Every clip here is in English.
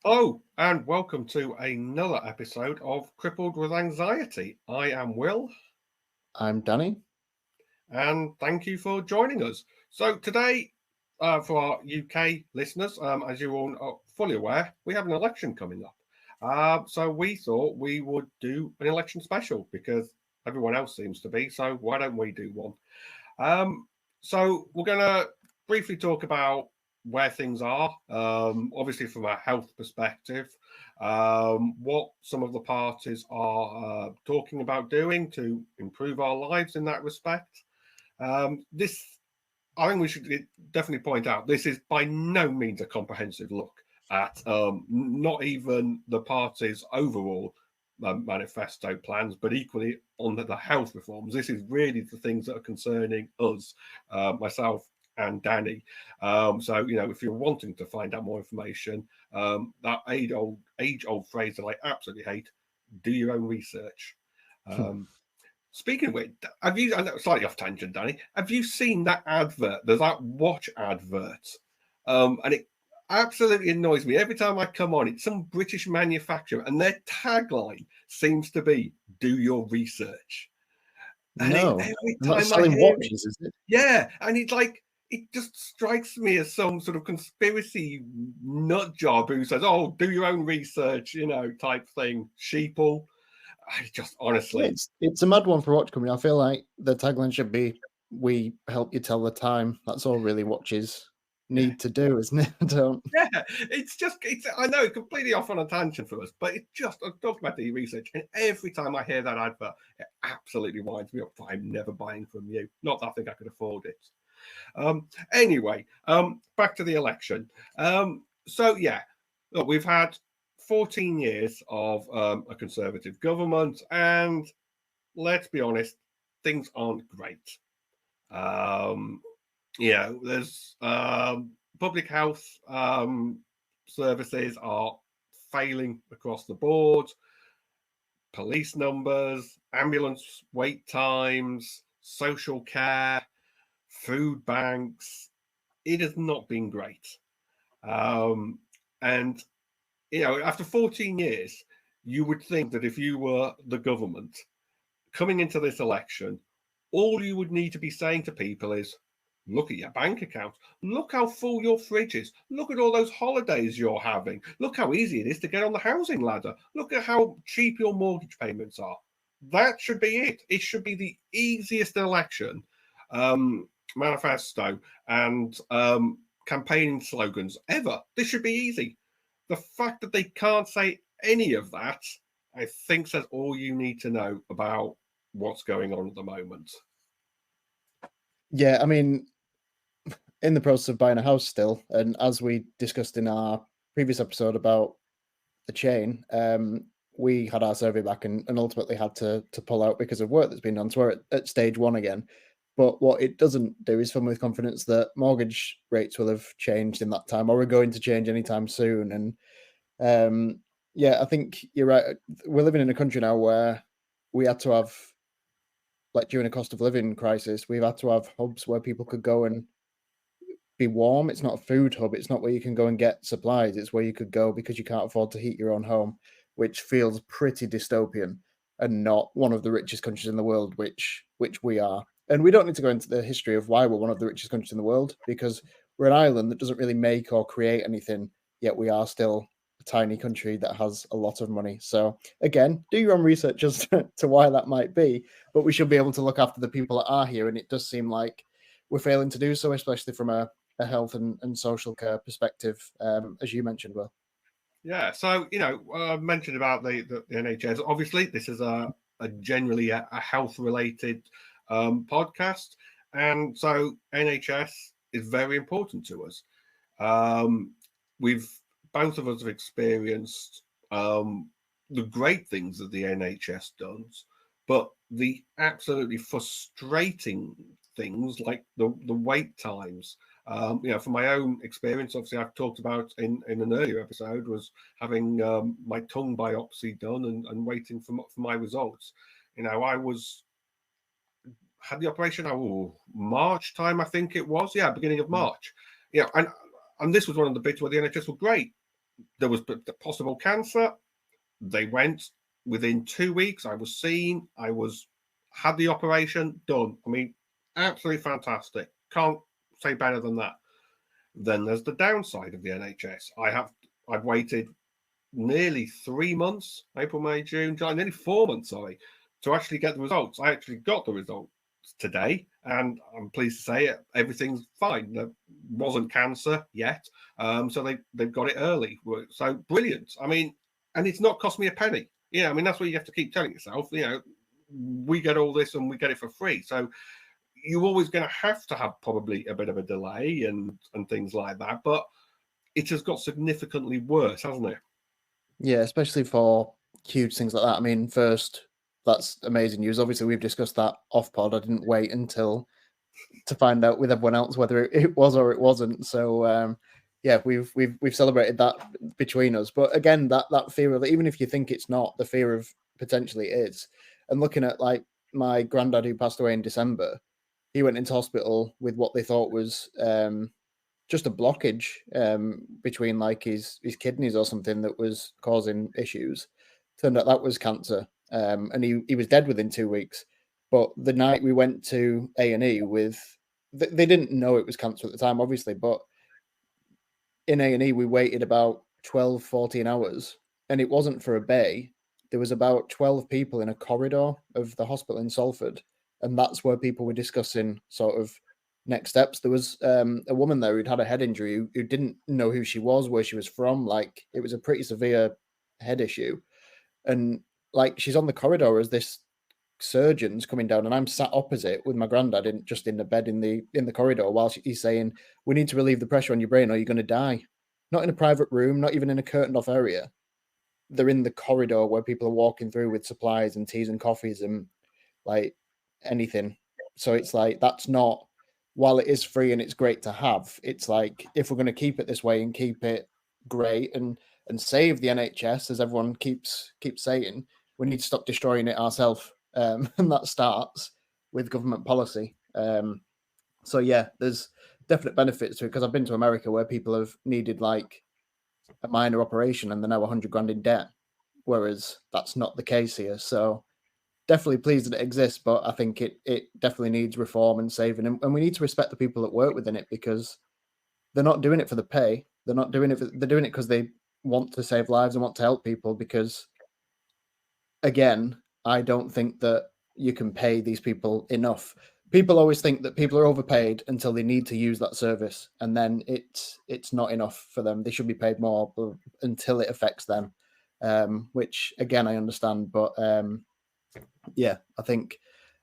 Hello, and welcome to another episode of Crippled with Anxiety. I am Will, I'm Danny. and thank you for joining us. So, today, for our UK listeners, as you all are fully aware, we have an election coming up. So, we thought we would do an election special because everyone else seems to be. So, why don't we do one? Um, so we're going to briefly talk about where things are, obviously from a health perspective, what some of the parties are talking about doing to improve our lives in that respect. This, I think we should definitely point out, this is by no means a comprehensive look at not even the party's overall manifesto plans, but equally on the health reforms. This is really the things that are concerning us, myself and Danny. So, if you're wanting to find out more information, that age-old phrase that I absolutely hate: do your own research. Um, Speaking of which, have you? I know, slightly off tangent, Danny. Have you seen that advert? There's that watch advert, and it absolutely annoys me every time I come on. It's some British manufacturer, and their tagline seems to be "Do your research." And No, every I'm not time I selling hear it, watches, is it? yeah, and it's like it just strikes me as some sort of conspiracy nut job who says, "Oh, do your own research," type thing. Sheeple. I just Yeah, honestly, it's a mad one for Watch Company. I feel like the tagline should be "We help you tell the time." That's all really watches yeah. need to do, isn't it? I don't. Yeah, it's I know completely off on a tangent for us, but it just I talked about the research, and every time I hear that advert, it absolutely winds me up. I'm never buying from you. Not that I think I could afford it. Anyway, back to the election. So yeah, look, we've had 14 years of a conservative government, and let's be honest, things aren't great. Um, there's public health services are failing across the board. Police numbers, ambulance wait times, social care, food banks. It has not been great. Um, and after 14 years, you would think that if you were the government coming into this election, all you would need to be saying to people is, look at your bank account. Look how full your fridge is. Look at all those holidays you're having. Look how easy it is to get on the housing ladder. Look at how cheap your mortgage payments are. That should be it. It should be the easiest election manifesto and campaigning slogans ever. This should be easy. The fact that they can't say any of that, I think, says all you need to know about what's going on at the moment. Yeah, I mean, in the process of buying a house still, and as we discussed in our previous episode about the chain, we had our survey back and ultimately had to pull out because of work that's been done. So we're at stage one again. But what it doesn't do is fill me with confidence that mortgage rates will have changed in that time or are going to change anytime soon. And yeah, I think you're right. We're living in a country now where we had to have, like during a cost of living crisis, we've had to have hubs where people could go and be warm. It's not a food hub. It's not where you can go and get supplies. It's where you could go because you can't afford to heat your own home, which feels pretty dystopian and not one of the richest countries in the world, which we are. And we don't need to go into the history of why we're one of the richest countries in the world because we're an island that doesn't really make or create anything, yet we are still a tiny country that has a lot of money. So again, do your own research as to why that might be, but we should be able to look after the people that are here. And it does seem like we're failing to do so, especially from a health and social care perspective, as you mentioned, Will. Yeah, so I mentioned about the NHS. Obviously, this is a generally a health related podcast, and so NHS is very important to us. Um, we've both of us have experienced the great things that the NHS does, but the absolutely frustrating things like the wait times. From my own experience, obviously, I've talked about in an earlier episode was having my tongue biopsy done and waiting for my results. I was had the operation March time, I think it was. Yeah, beginning of March. And this was one of the bits where the NHS were great. there was possible cancer. They went within 2 weeks. I was seen. Had the operation done. I mean, absolutely fantastic. Can't say better than that. Then there's the downside of the NHS. I've waited nearly 3 months, April, May, June, July, nearly 4 months, sorry, to actually get the results. I actually got the results today, and I'm pleased to say everything's fine. There wasn't cancer yet, so they've got it early. So brilliant. I mean, and it's not cost me a penny. Yeah, I mean, that's what you have to keep telling yourself. We get all this and we get it for free. So you're always going to have probably a bit of a delay and things like that. But it has got significantly worse, hasn't it? Yeah, especially for huge things like that. I mean, first, that's amazing news. Obviously, we've discussed that off pod. I didn't wait until to find out with everyone else whether it was or it wasn't. So yeah, we've celebrated that between us. But again, that fear of, even if you think it's not, the fear of potentially is. And looking at like my granddad who passed away in December, he went into hospital with what they thought was just a blockage between like his kidneys or something that was causing issues. Turned out that was cancer, and he was dead within 2 weeks. But the night we went to A&E with, they didn't know it was cancer at the time, obviously, but in A&E we waited about 12, 14 hours, and it wasn't for a bay. There was about 12 people in a corridor of the hospital in Salford, and that's where people were discussing sort of next steps. There was a woman there who'd had a head injury who didn't know who she was, where she was from. Like, it was a pretty severe head issue. And like, she's on the corridor as this surgeon's coming down, and I'm sat opposite with my granddad in the bed in the corridor while he's saying, "We need to relieve the pressure on your brain or you're going to die." Not in a private room, not even in a curtained off area. They're in the corridor where people are walking through with supplies and teas and coffees and like anything. So it's like, that's not, while it is free and it's great to have, it's like, if we're going to keep it this way and keep it great and save the NHS, as everyone keeps saying, we need to stop destroying it ourselves. And that starts with government policy. So yeah, there's definite benefits to it, because I've been to America where people have needed like a minor operation and they're now 100 grand in debt, whereas that's not the case here. So definitely pleased that it exists, but I think it definitely needs reform and saving, and we need to respect the people that work within it, because they're not doing it for the pay. They're not doing it they're doing it because they want to save lives and want to help people. Because again, I don't think that you can pay these people enough. People always think that people are overpaid until they need to use that service, and then it's not enough for them. They should be paid more until it affects them, which again I understand. But yeah, I think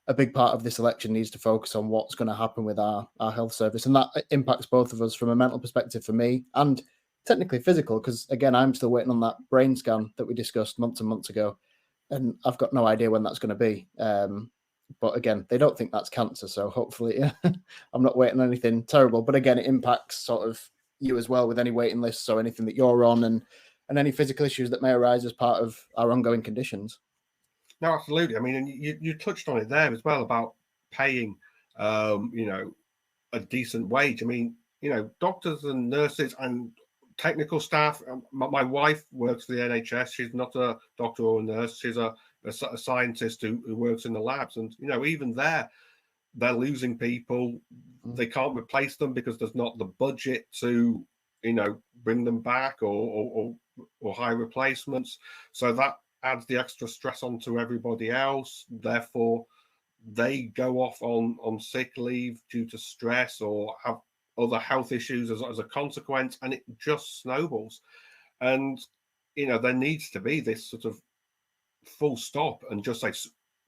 a big part of this election needs to focus on what's going to happen with our health service, and that impacts both of us from a mental perspective for me, and technically physical, because again, I'm still waiting on that brain scan that we discussed months and months ago, and I've got no idea when that's going to be. But again, they don't think that's cancer, so hopefully I'm not waiting on anything terrible. But again, it impacts sort of you as well with any waiting lists or anything that you're on, and any physical issues that may arise as part of our ongoing conditions. No, absolutely. I mean, and you touched on it there as well about paying, a decent wage. I mean, doctors and nurses and technical staff. My wife works for the NHS. She's not a doctor or a nurse. She's a scientist who works in the labs. And, even there, they're losing people. They can't replace them because there's not the budget to, bring them back or hire replacements. So that adds the extra stress onto everybody else. Therefore, they go off on sick leave due to stress or have other health issues as a consequence, and it just snowballs. And there needs to be this sort of full stop and just say,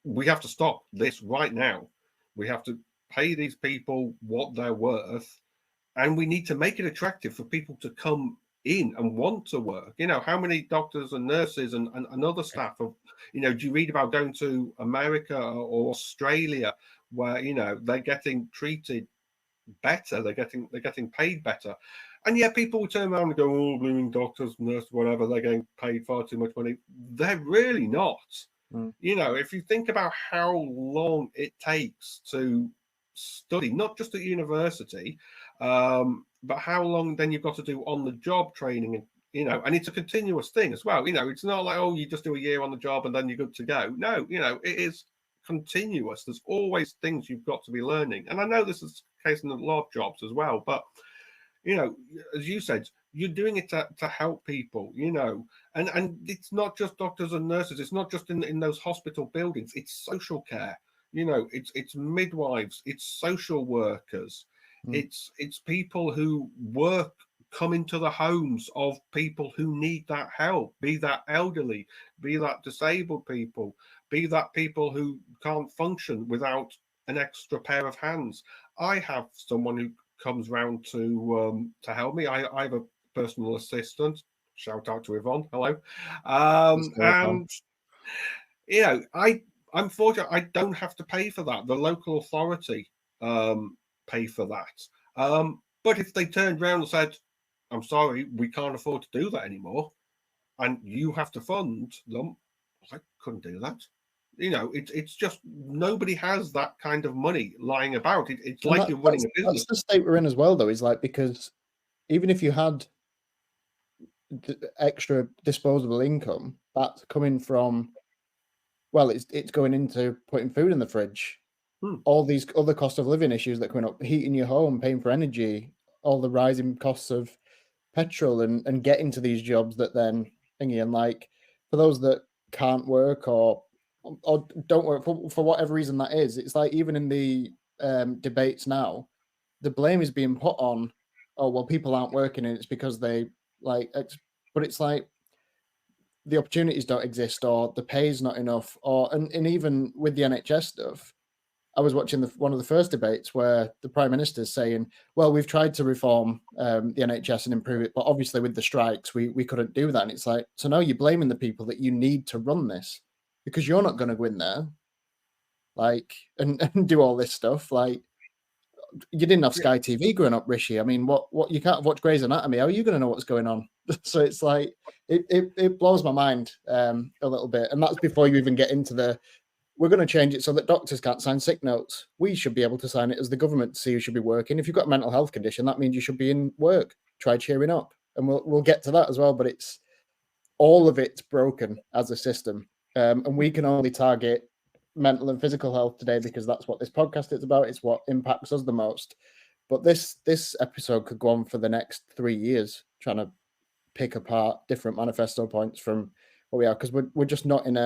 we have to stop this right now. We have to pay these people what they're worth, and we need to make it attractive for people to come in and want to work. How many doctors and nurses and other staff do you read about going to America or Australia where they're getting treated better, they're getting paid better, and yet people will turn around and go, "Oh, blooming doctors, nurses, whatever, they're getting paid far too much money." They're really not. If you think about how long it takes to study, not just at university, but how long then you've got to do on the job training you know, and it's a continuous thing as well. You know, it's not like, oh, you just do a year on the job and then you're good to go. No, you know, it is continuous. There's always things you've got to be learning. And I know this is the case in a lot of jobs as well, but, you know, as you said, you're doing it to help people, you know, and it's not just doctors and nurses. It's not just in those hospital buildings. It's social care, you know, it's midwives, it's social workers, it's people who come into the homes of people who need that help, be that elderly, be that disabled people, be that people who can't function without an extra pair of hands. I have someone who comes round to help me. I have a personal assistant. Shout out to Yvonne. Hello. And you know, I'm fortunate I don't have to pay for that. The local authority pay for that. But if they turned around and said, I'm sorry, we can't afford to do that anymore, and you have to fund them, I couldn't do that. You know, it's just nobody has that kind of money lying about. It's like you're running a business. That's the state we're in as well, though, is like, because even if you had extra disposable income, that's coming from, well, it's going into putting food in the fridge. All these other cost of living issues that are coming up, heating your home, paying for energy, all the rising costs of petrol and getting to these jobs that then thingy. And like, for those that can't work or don't work for whatever reason that is, it's like, even in the debates now, the blame is being put on, oh, well, people aren't working and it's because they like, but it's like the opportunities don't exist, or the pay is not enough, or and even with the NHS stuff, I was watching one of the first debates where the Prime Minister is saying, well, we've tried to reform the NHS and improve it, but obviously with the strikes, we couldn't do that. And it's like, so now you're blaming the people that you need to run this, because you're not going to go in there, like, and do all this stuff. Like, you didn't have Sky TV growing up, Rishi. I mean, what you can't watch Grey's Anatomy. How are you going to know what's going on? So it's like, it blows my mind a little bit. And that's before you even get into we're going to change it so that doctors can't sign sick notes. We should be able to sign it as the government to see who should be working. If you've got a mental health condition, that means you should be in work. Try cheering up. And we'll get to that as well. But it's all of it's broken as a system. And we can only target mental and physical health today because that's what this podcast is about. It's what impacts us the most. But this episode could go on for the next 3 years, trying to pick apart different manifesto points from what we are, because we're just not in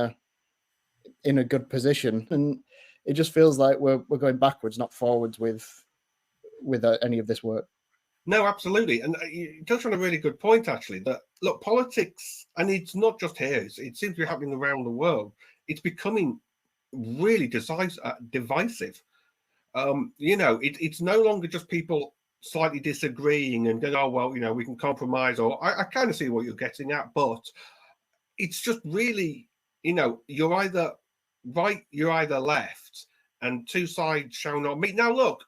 a good position, and it just feels like we're going backwards, not forwards with any of this work. No, absolutely, and you touched on a really good point, actually. That look, politics, and it's not just here; it seems to be happening around the world. It's becoming really divisive. You know, it's no longer just people slightly disagreeing and going, oh well, you know, we can compromise. Or I kind of see what you're getting at, but it's just really, you know, you're either right, you're either left, and two sides shall not meet. Now, look,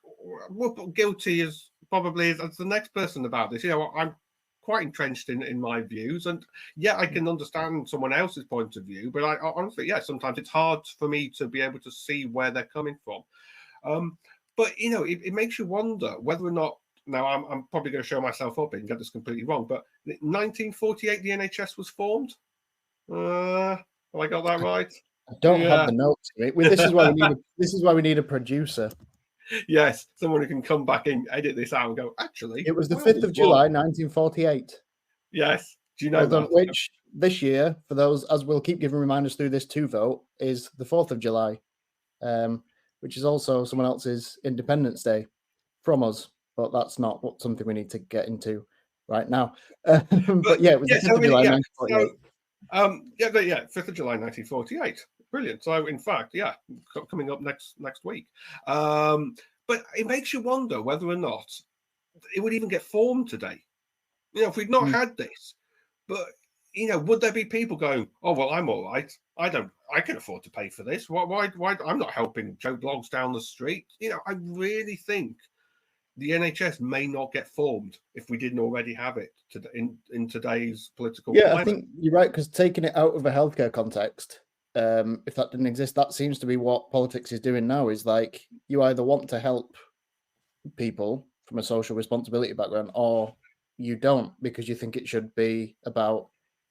we're guilty as probably as the next person about this. You know, I'm quite entrenched in my views, and yeah, I can understand someone else's point of view, but I honestly, yeah, sometimes it's hard for me to be able to see where they're coming from. But you know, it makes you wonder whether or not. Now, I'm probably going to show myself up and get this completely wrong, but 1948 the NHS was formed. Have I got that right? I don't have the notes. This is why we need a producer. Yes, someone who can come back and edit this out and go, actually, it was the 5th of July, 1948. Yes. Do you know that? Which this year, for those, as we'll keep giving reminders through this to vote, is the 4th of July, which is also someone else's Independence Day from us. But that's not something we need to get into right now. But yeah, it was the 5th of July, 1948. 5th of July, 1948. Brilliant. So, in fact, yeah, coming up next week. But it makes you wonder whether or not it would even get formed today. You know, if we'd not had this, but you know, would there be people going, "Oh well, I'm all right. I can afford to pay for this. Why? I'm not helping Joe Bloggs down the street." You know, I really think the NHS may not get formed if we didn't already have it in today's political climate. I think you're right, because taking it out of a healthcare context, if that didn't exist, that seems to be what politics is doing now, is like, you either want to help people from a social responsibility background, or you don't, because you think it should be about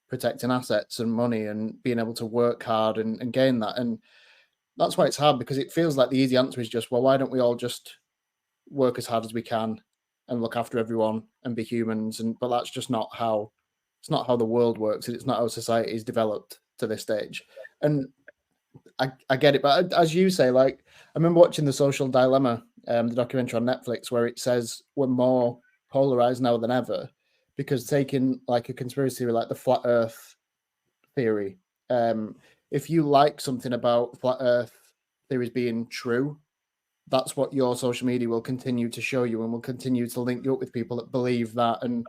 protecting assets and money and being able to work hard and gain that. And that's why it's hard, because it feels like the easy answer is just, well, why don't we all just work as hard as we can and look after everyone and be humans? And but that's just not how it's not how the world works. It's not how society is developed to this stage. And I get it, but as you say, like, I remember watching The Social Dilemma, the documentary on Netflix, where it says we're more polarized now than ever, because taking like a conspiracy theory like the flat Earth theory, if you like something about flat Earth theories being true, that's what your social media will continue to show you, and will continue to link you up with people that believe that, and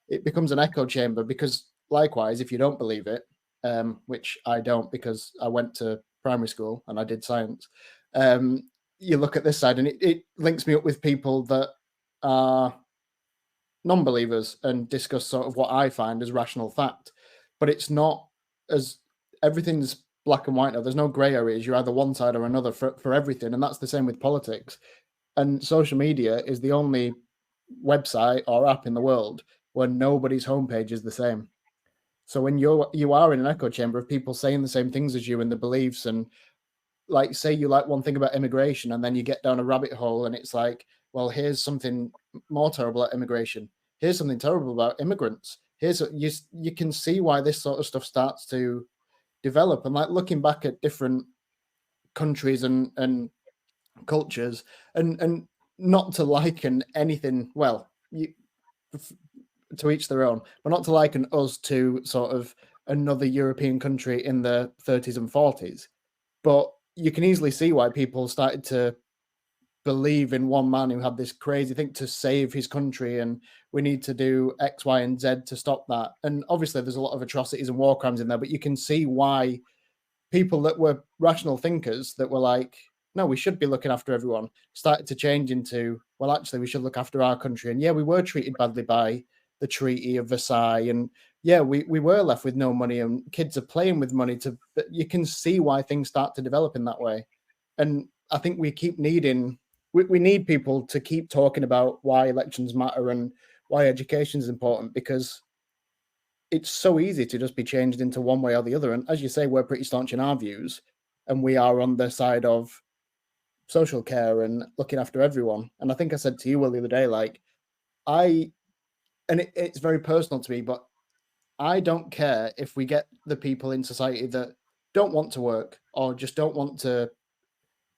it becomes an echo chamber. Because likewise, if you don't believe it, which I don't, because I went to primary school and I did science, you look at this side and it links me up with people that are non-believers and discuss sort of what I find as rational fact. But it's not as everything's black and white now. There's no grey areas. You're either one side or another for everything, and that's the same with politics. And social media is the only website or app in the world where nobody's homepage is the same. So when you are in an echo chamber of people saying the same things as you and the beliefs, and like, say you like one thing about immigration, and then you get down a rabbit hole and it's like, well, here's something more terrible about immigration. Here's something terrible about immigrants. You can see why this sort of stuff starts to develop. And like looking back at different countries and cultures, and not to liken anything, well, to each their own, but not to liken us to sort of another European country in the 30s and 40s. But you can easily see why people started to believe in one man who had this crazy thing to save his country, and we need to do X, Y, and Z to stop that. And obviously, there's a lot of atrocities and war crimes in there, but you can see why people that were rational thinkers that were like, no, we should be looking after everyone, started to change into, well, actually, we should look after our country. And yeah, we were treated badly by the Treaty of Versailles, and yeah, we were left with no money, and kids are playing with money but you can see why things start to develop in that way. And I think we keep needing, we need people to keep talking about why elections matter and why education is important, because it's so easy to just be changed into one way or the other. And as you say, we're pretty staunch in our views, and we are on the side of social care and looking after everyone. And I think I said to you well the other day, like, it's very personal to me, but I don't care if we get the people in society that don't want to work or just don't want to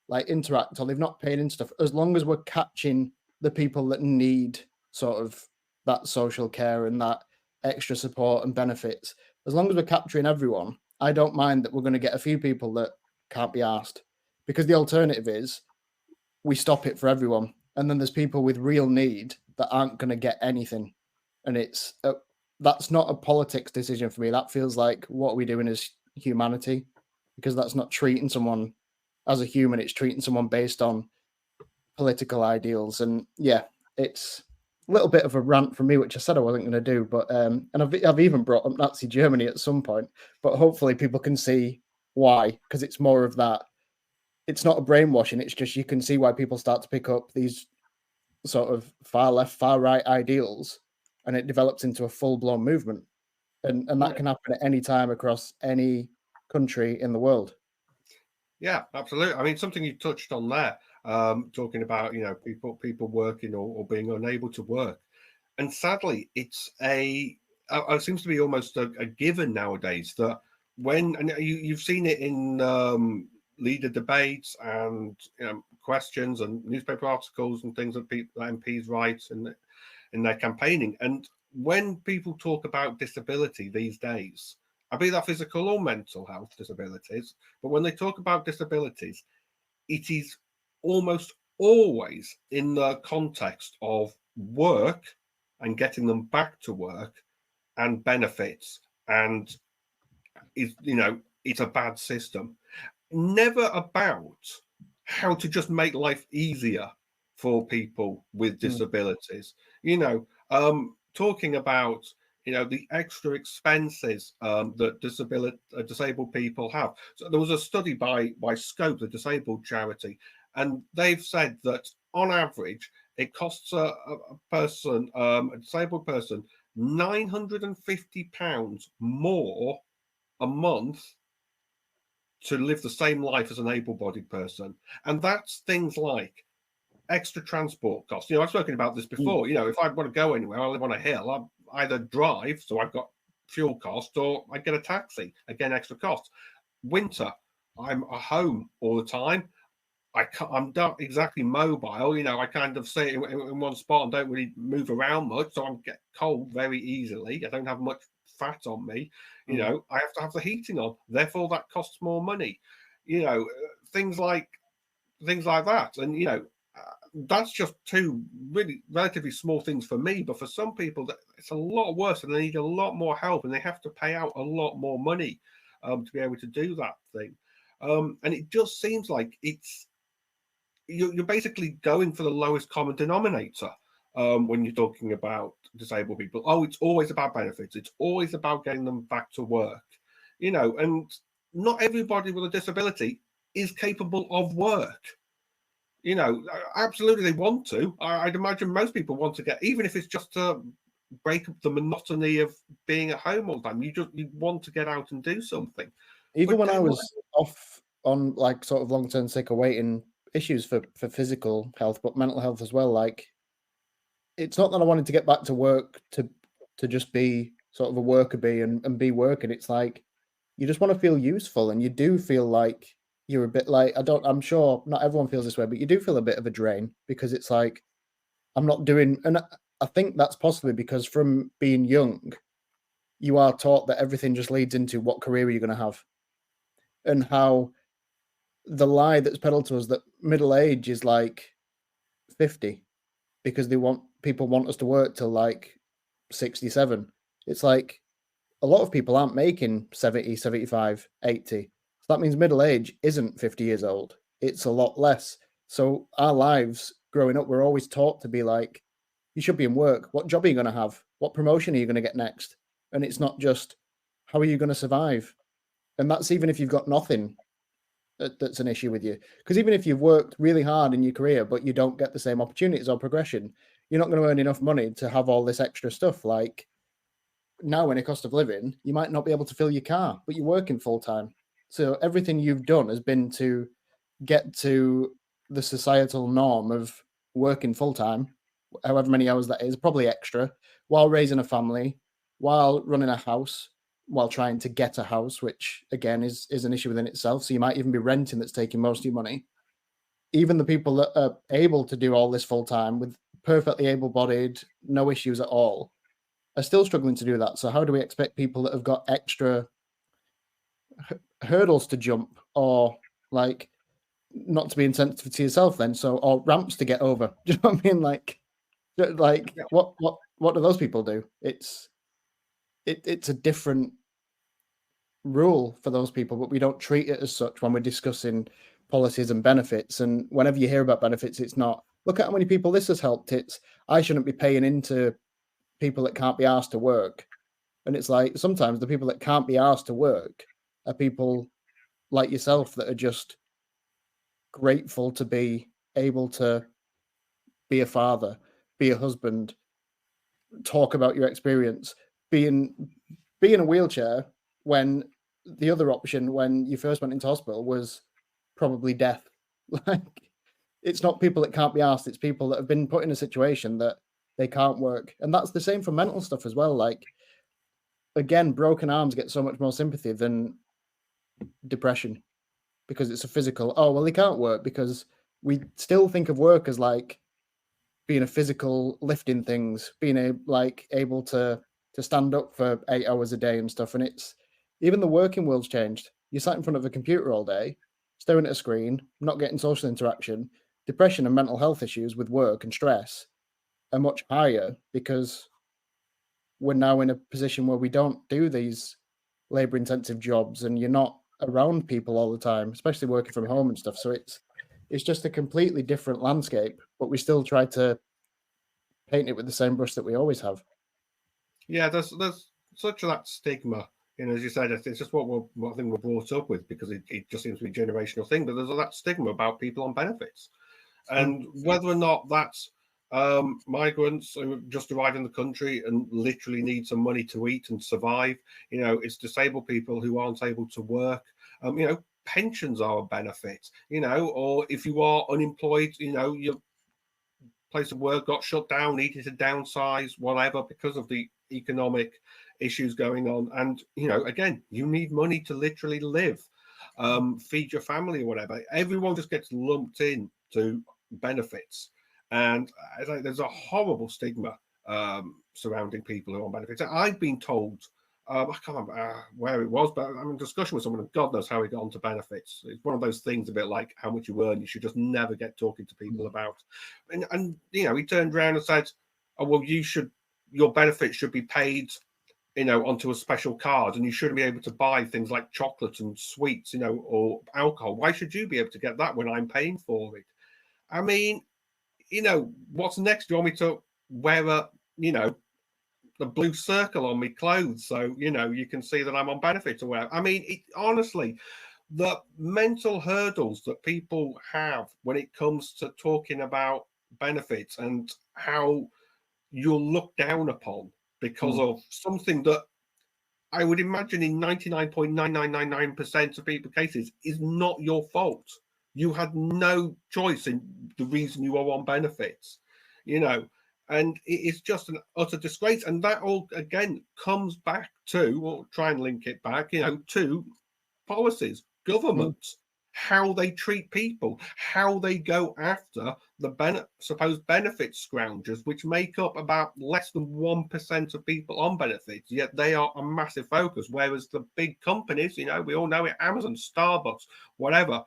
like interact, or they've not paid into stuff, as long as we're catching the people that need sort of that social care and that extra support and benefits. As long as we're capturing everyone, I don't mind that we're going to get a few people that can't be asked, because the alternative is we stop it for everyone, and then there's people with real need that aren't going to get anything. And it's that's not a politics decision for me. That feels like what we're doing is humanity, because that's not treating someone as a human. It's treating someone based on political ideals. And yeah, it's a little bit of a rant from me, which I said I wasn't going to do. But and I've even brought up Nazi Germany at some point. But hopefully people can see why, because it's more of that. It's not a brainwashing. It's just you can see why people start to pick up these sort of far left, far right ideals, and it develops into a full blown movement. And that can happen at any time across any country in the world. Yeah, absolutely. I mean, something you touched on there, talking about, you know, people working or being unable to work. And sadly, it seems to be almost a given nowadays that and you've seen it in leader debates and questions and newspaper articles and things that MPs write in their campaigning. And when people talk about disability these days, be that physical or mental health disabilities, but when they talk about disabilities, it is almost always in the context of work and getting them back to work and benefits, and it's a bad system. Never about how to just make life easier for people with disabilities. Talking about the extra expenses that disabled people have. So there was a study by Scope, the disabled charity, and they've said that on average, it costs a person, a disabled person, £950 more a month to live the same life as an able-bodied person. And that's things like extra transport costs. I've spoken about this before. If I want to go anywhere, I live on a hill, I either drive, so I've got fuel costs, or I get a taxi, again, extra costs. Winter, I'm at home all the time. I'm not exactly mobile. I kind of sit in one spot and don't really move around much, so I get cold very easily. I don't have much fat on me. I have to have the heating on. Therefore, that costs more money. Things like that, and that's just two really relatively small things for me. But for some people, it's a lot worse, and they need a lot more help, and they have to pay out a lot more money to be able to do that thing. And it just seems like you're basically going for the lowest common denominator when you're talking about disabled people. Oh, it's always about benefits. It's always about getting them back to work. And not everybody with a disability is capable of work. Absolutely they want to. I'd imagine most people want to get, even if it's just to break up the monotony of being at home all the time. You want to get out and do something. Even when I was off on like sort of long-term sick or waiting issues for physical health, but mental health as well. Like, it's not that I wanted to get back to work to just be sort of a worker bee and be working. It's like you just want to feel useful, and you do feel like you're a bit like, I'm sure not everyone feels this way, but you do feel a bit of a drain because it's like I'm not doing, and I think that's possibly because from being young, you are taught that everything just leads into what career are you going to have, and how the lie that's peddled to us that middle age is like 50 because people want us to work till like 67. It's like a lot of people aren't making 70, 75, 80. So that means middle age isn't 50 years old. It's a lot less. So our lives growing up, we're always taught to be like, you should be in work. What job are you going to have? What promotion are you going to get next? And it's not just, how are you going to survive? And that's even if you've got nothing that's an issue with you. Because even if you've worked really hard in your career, but you don't get the same opportunities or progression, you're not going to earn enough money to have all this extra stuff. Like now in a cost of living, you might not be able to fill your car, but you're working full time. So everything you've done has been to get to the societal norm of working full time, however many hours that is, probably extra, while raising a family, while running a house, while trying to get a house, which again is an issue within itself. So you might even be renting, that's taking most of your money. Even the people that are able to do all this full time with perfectly able-bodied, no issues at all, are still struggling to do that. So how do we expect people that have got extra hurdles to jump, or like not to be insensitive to yourself then, so, or ramps to get over? Do you know what I mean? Like Yeah. what do those people do? It's a different rule for those people, but we don't treat it as such when we're discussing policies and benefits. And whenever you hear about benefits, it's not, look at how many people this has helped. It's, I shouldn't be paying into people that can't be asked to work. And it's like, sometimes the people that can't be asked to work are people like yourself that are just grateful to be able to be a father, be a husband, talk about your experience, be in a wheelchair when the other option when you first went into hospital was probably death. Like, it's not people that can't be asked, it's people that have been put in a situation that they can't work. And that's the same for mental stuff as well. Like, again, broken arms get so much more sympathy than depression because it's a physical, oh, well, they can't work, because we still think of work as like being a physical, lifting things, being able to stand up for 8 hours a day and stuff. And it's, even the working world's changed. You're sat in front of a computer all day, staring at a screen, not getting social interaction. Depression and mental health issues with work and stress are much higher because we're now in a position where we don't do these labor intensive jobs, and you're not around people all the time, especially working from home and stuff. So it's just a completely different landscape, but we still try to paint it with the same brush that we always have. Yeah, there's such that stigma, as you said, it's just what I think we're brought up with, because it just seems to be a generational thing. But there's that stigma about people on benefits, and whether or not that's migrants who have just arrived in the country and literally need some money to eat and survive. It's disabled people who aren't able to work. Pensions are a benefit, or if you are unemployed, your place of work got shut down, needed to downsize, whatever, because of the economic issues going on. And, again, you need money to literally live, feed your family or whatever. Everyone just gets lumped in to benefits. And there's a horrible stigma surrounding people who are on benefits. I've been told, I can't remember where it was, but I'm in discussion with someone, and God knows how he got onto benefits. It's one of those things, a bit like how much you earn, you should just never get talking to people about. And he turned around and said, "Oh well, your benefits should be paid, onto a special card, and you shouldn't be able to buy things like chocolate and sweets, or alcohol. Why should you be able to get that when I'm paying for it?" I mean, what's next? Do you want me to wear the blue circle on my clothes so you can see that I'm on benefits or whatever? I mean, honestly, the mental hurdles that people have when it comes to talking about benefits and how you're looked down upon because of something that I would imagine in 99.9999% of people cases is not your fault. You had no choice in the reason you are on benefits, and it's just an utter disgrace. And that all again comes back to, or try and link it back, to policies, government, how they treat people, how they go after the supposed benefit scroungers, which make up about less than 1% of people on benefits, yet they are a massive focus. Whereas the big companies, we all know it, Amazon, Starbucks, whatever,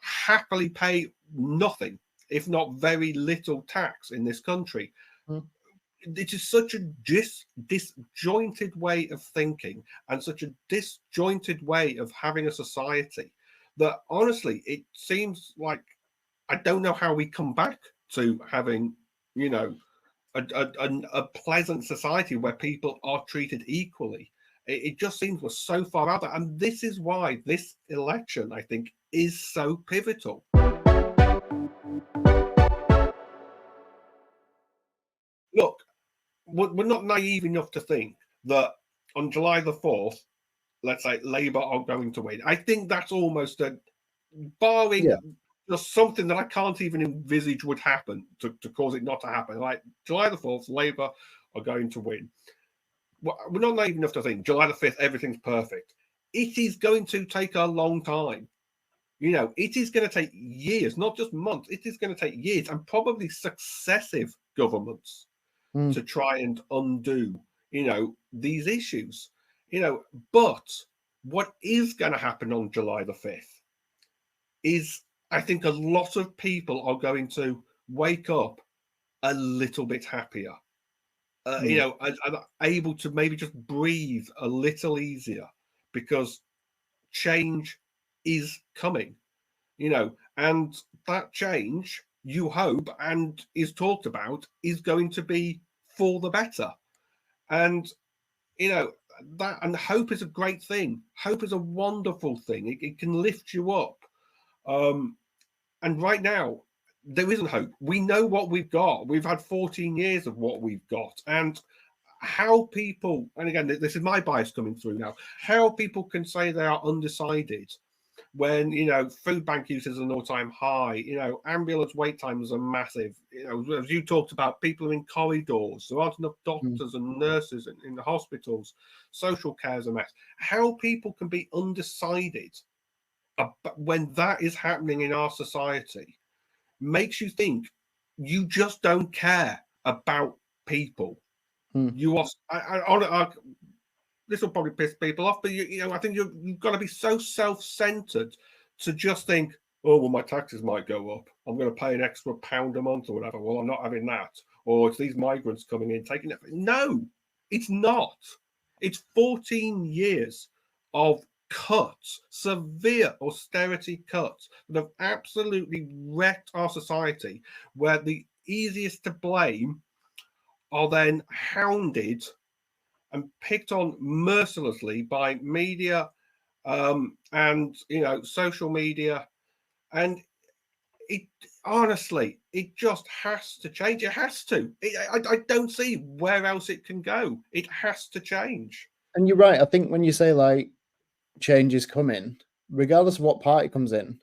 happily pay nothing, if not very little tax in this country. It is such a disjointed way of thinking and such a disjointed way of having a society that honestly, it seems like I don't know how we come back to having, a pleasant society where people are treated equally. It just seems we're so far out there. And this is why this election, I think, is so pivotal. Look, we're not naive enough to think that on July the 4th, let's say Labour are going to win. I think that's almost barring just something that I can't even envisage would happen to cause it not to happen. Like July the 4th, Labour are going to win. We're not naive enough to think July the 5th, everything's perfect. It is going to take a long time. It is going to take years, not just months. It is going to take years and probably successive governments to try and undo, these issues. But what is going to happen on July the 5th is, I think, a lot of people are going to wake up a little bit happier, and able to maybe just breathe a little easier because change is coming, and that change, you hope, and is talked about, is going to be for the better. And, that, and hope is a great thing. Hope is a wonderful thing. It can lift you up. And right now, there isn't hope. We know what we've got. We've had 14 years of what we've got. And how people, and again, this is my bias coming through now, how people can say they are undecided when, food bank use is an all-time high, ambulance wait times are massive, as you talked about, people are in corridors, there aren't enough doctors and nurses in the hospitals, social care is a mess. How people can be undecided when that is happening in our society makes you think you just don't care about people. You are, this will probably piss people off, but I think you've got to be so self-centered to just think, oh well, my taxes might go up, I'm going to pay an extra £1 a month or whatever. Well, I'm not having that. Or it's these migrants coming in taking it. No, it's not. It's 14 years of cuts, severe austerity cuts that have absolutely wrecked our society, where the easiest to blame are then hounded and picked on mercilessly by media and social media. And it honestly, it just has to change. It has to. I don't see where else it can go. It has to change. And you're right. I think when you say like change is coming, regardless of what party comes in,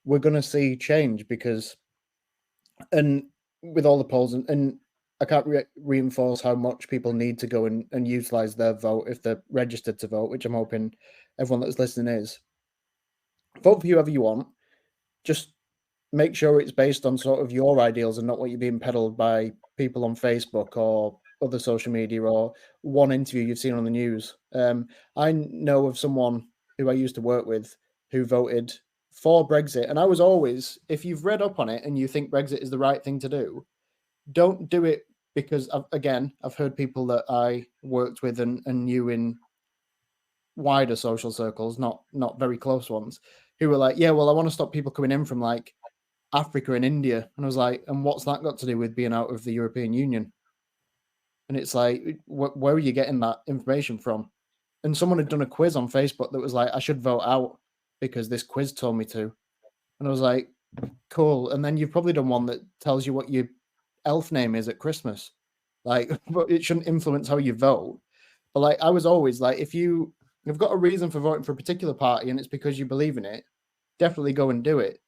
we're going to see change because, and with all the polls, and I can't reinforce how much people need to go and utilize their vote if they're registered to vote, which I'm hoping everyone that's listening is. Vote for whoever you want. Just make sure it's based on sort of your ideals and not what you're being peddled by people on Facebook or other social media or one interview you've seen on the news. I know of someone who I used to work with who voted for Brexit, and I was always, if you've read up on it and you think Brexit is the right thing to do, don't do it because, I've heard people that I worked with and knew in wider social circles, not very close ones, who were like, yeah, well, I want to stop people coming in from like Africa and India. And I was like, and what's that got to do with being out of the European Union? And it's like, where are you getting that information from? And someone had done a quiz on Facebook that was like, I should vote out because this quiz told me to. And I was like, cool. And then you've probably done one that tells you what your elf name is at Christmas. Like, but it shouldn't influence how you vote. But like, I was always like, if you've got a reason for voting for a particular party and it's because you believe in it, definitely go and do it.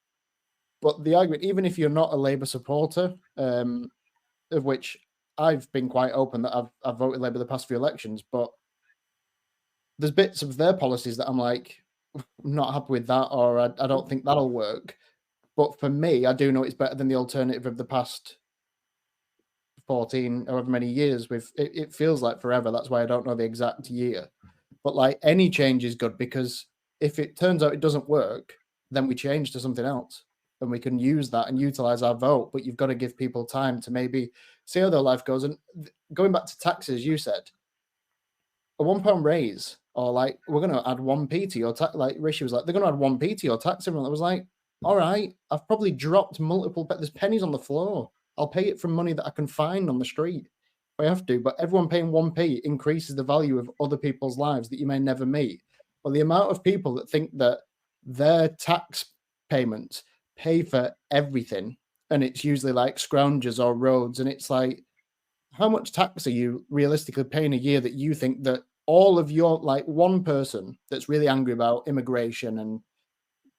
But the argument, even if you're not a Labour supporter, of which I've been quite open that I've voted Labour the past few elections, but there's bits of their policies that I'm like, I'm not happy with that, or I don't think that'll work. But for me, I do know it's better than the alternative of the past 14 or however many years. With it feels like forever. That's why I don't know the exact year. But like any change is good because if it turns out it doesn't work, then we change to something else. And we can use that and utilize our vote, but you've got to give people time to maybe see how their life goes. And going back to taxes, you said a £1 raise, or like we're going to add 1p to your tax. Like Rishi was like, they're going to add 1p to your tax. Everyone, I was like, all right, I've probably dropped multiple. There's pennies on the floor. I'll pay it from money that I can find on the street if I have to. But everyone paying 1p increases the value of other people's lives that you may never meet. But the amount of people that think that their tax payments pay for everything, and it's usually like scroungers or roads, and it's like, how much tax are you realistically paying a year that you think that all of your, like, one person that's really angry about immigration and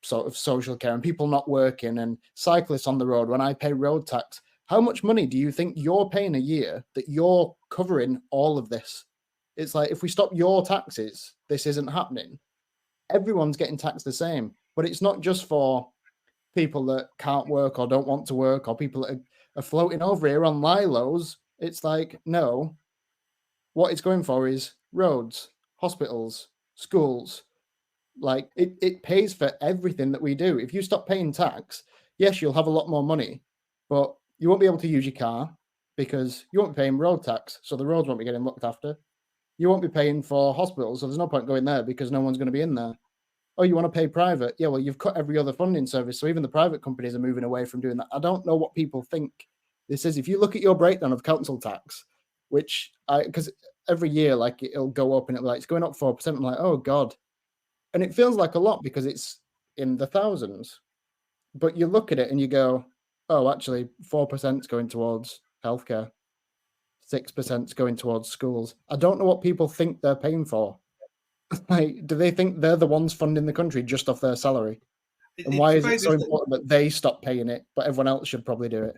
sort of social care and people not working and cyclists on the road, when I pay road tax, how much money do you think you're paying a year that you're covering all of this? It's like, if we stop your taxes, this isn't happening. Everyone's getting taxed the same, but it's not just for people that can't work or don't want to work or people that are floating over here on Lilos. It's like, no, what it's going for is roads, hospitals, schools. Like it pays for everything that we do. If you stop paying tax, yes, you'll have a lot more money, but you won't be able to use your car because you won't be paying road tax. So the roads won't be getting looked after. You won't be paying for hospitals. So there's no point going there because no one's going to be in there. Oh, you want to pay private? Yeah, well, you've cut every other funding service. So even the private companies are moving away from doing that. I don't know what people think this is. If you look at your breakdown of council tax, which because every year, like, it'll go up and it'll be like, it's going up 4%. I'm like, oh God. And it feels like a lot because it's in the thousands. But you look at it and you go, oh, actually, 4% is going towards healthcare. 6% is going towards schools. I don't know what people think they're paying for. Like, do they think they're the ones funding the country just off their salary? And why is it so important that they stop paying it, but everyone else should probably do it?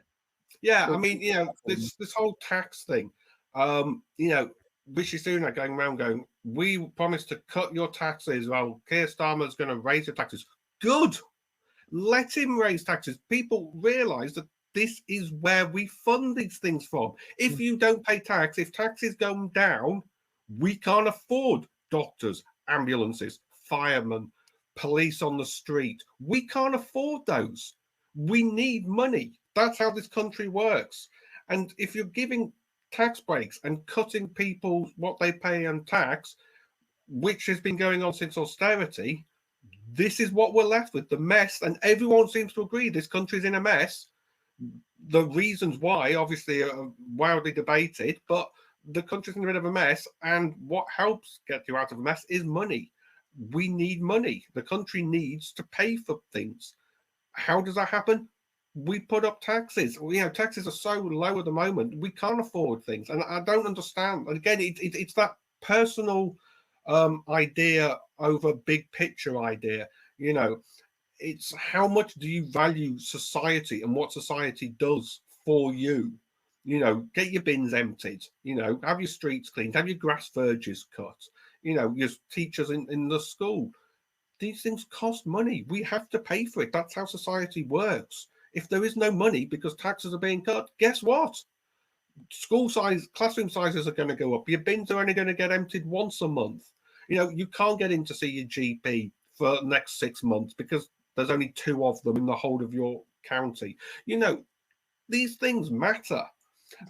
Yeah, I mean, this whole tax thing, Rishi Sunak going around going, we promised to cut your taxes. Well, Keir Starmer's going to raise your taxes. Good. Let him raise taxes. People realise that this is where we fund these things from. If you don't pay tax, if taxes go down, we can't afford doctors, ambulances, firemen, police on the street. We can't afford those. We need money. That's how this country works. And if you're giving tax breaks and cutting people what they pay in tax, which has been going on since austerity, this is what we're left with, the mess. And everyone seems to agree this country's in a mess. The reasons why, obviously, are wildly debated, but the country's in a bit of a mess. And what helps get you out of a mess is money. We need money. The country needs to pay for things. How does that happen? we put up taxes. You know, taxes are so low at the moment, we can't afford things. And I don't understand. And again, it's that personal idea over big picture idea. You know, it's how much do you value society and what society does for you? You know, get your bins emptied, you know, have your streets cleaned, have your grass verges cut, you know, your teachers in the school. These things cost money. We have to pay for it. That's how society works. If there is no money because taxes are being cut, guess what? Classroom sizes are going to go up. Your bins are only going to get emptied once a month. You know, you can't get in to see your GP for the next 6 months because there's only 2 of them in the whole of your county. You know, these things matter.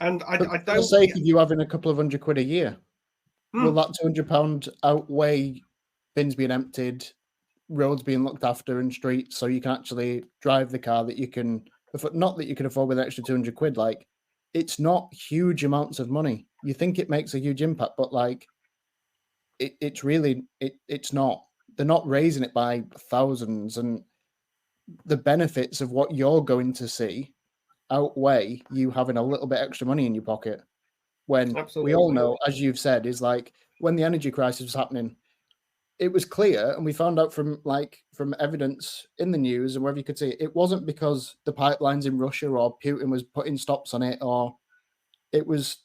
And I don't. For the sake of you having a couple of £100 a year, will that £200 outweigh bins being emptied, roads being looked after, and streets, so you can actually drive the car that you can? Not that you can afford with an extra £200. Like, it's not huge amounts of money. You think it makes a huge impact, but like, it's really it's not. They're not raising it by thousands, and the benefits of what you're going to see outweigh you having a little bit extra money in your pocket. When Absolutely. we all know, as you've said, is like when the energy crisis was happening, it was clear, and we found out from evidence in the news and wherever you could see it, it wasn't because the pipelines in Russia or Putin was putting stops on it, or it was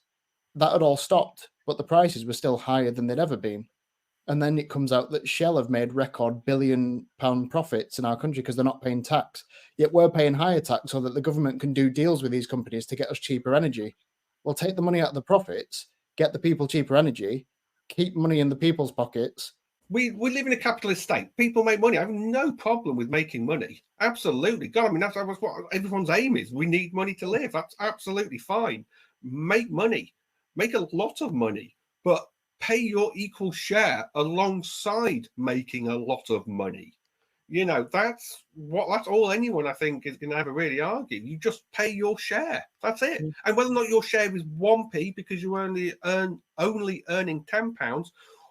that had all stopped, but the prices were still higher than they'd ever been. And then it comes out that Shell have made record £1 billion profits in our country because they're not paying tax. Yet we're paying higher tax so that the government can do deals with these companies to get us cheaper energy. Well, take the money out of the profits, get the people cheaper energy, keep money in the people's pockets. We live in a capitalist state. People make money. I have no problem with making money. Absolutely. God, I mean, that's what everyone's aim is. We need money to live. That's absolutely fine. Make money. Make a lot of money. But pay your equal share alongside making a lot of money. You know, that's all anyone I think is going to ever really argue. You just pay your share. That's it. And whether or not your share is 1p because you only earning £10,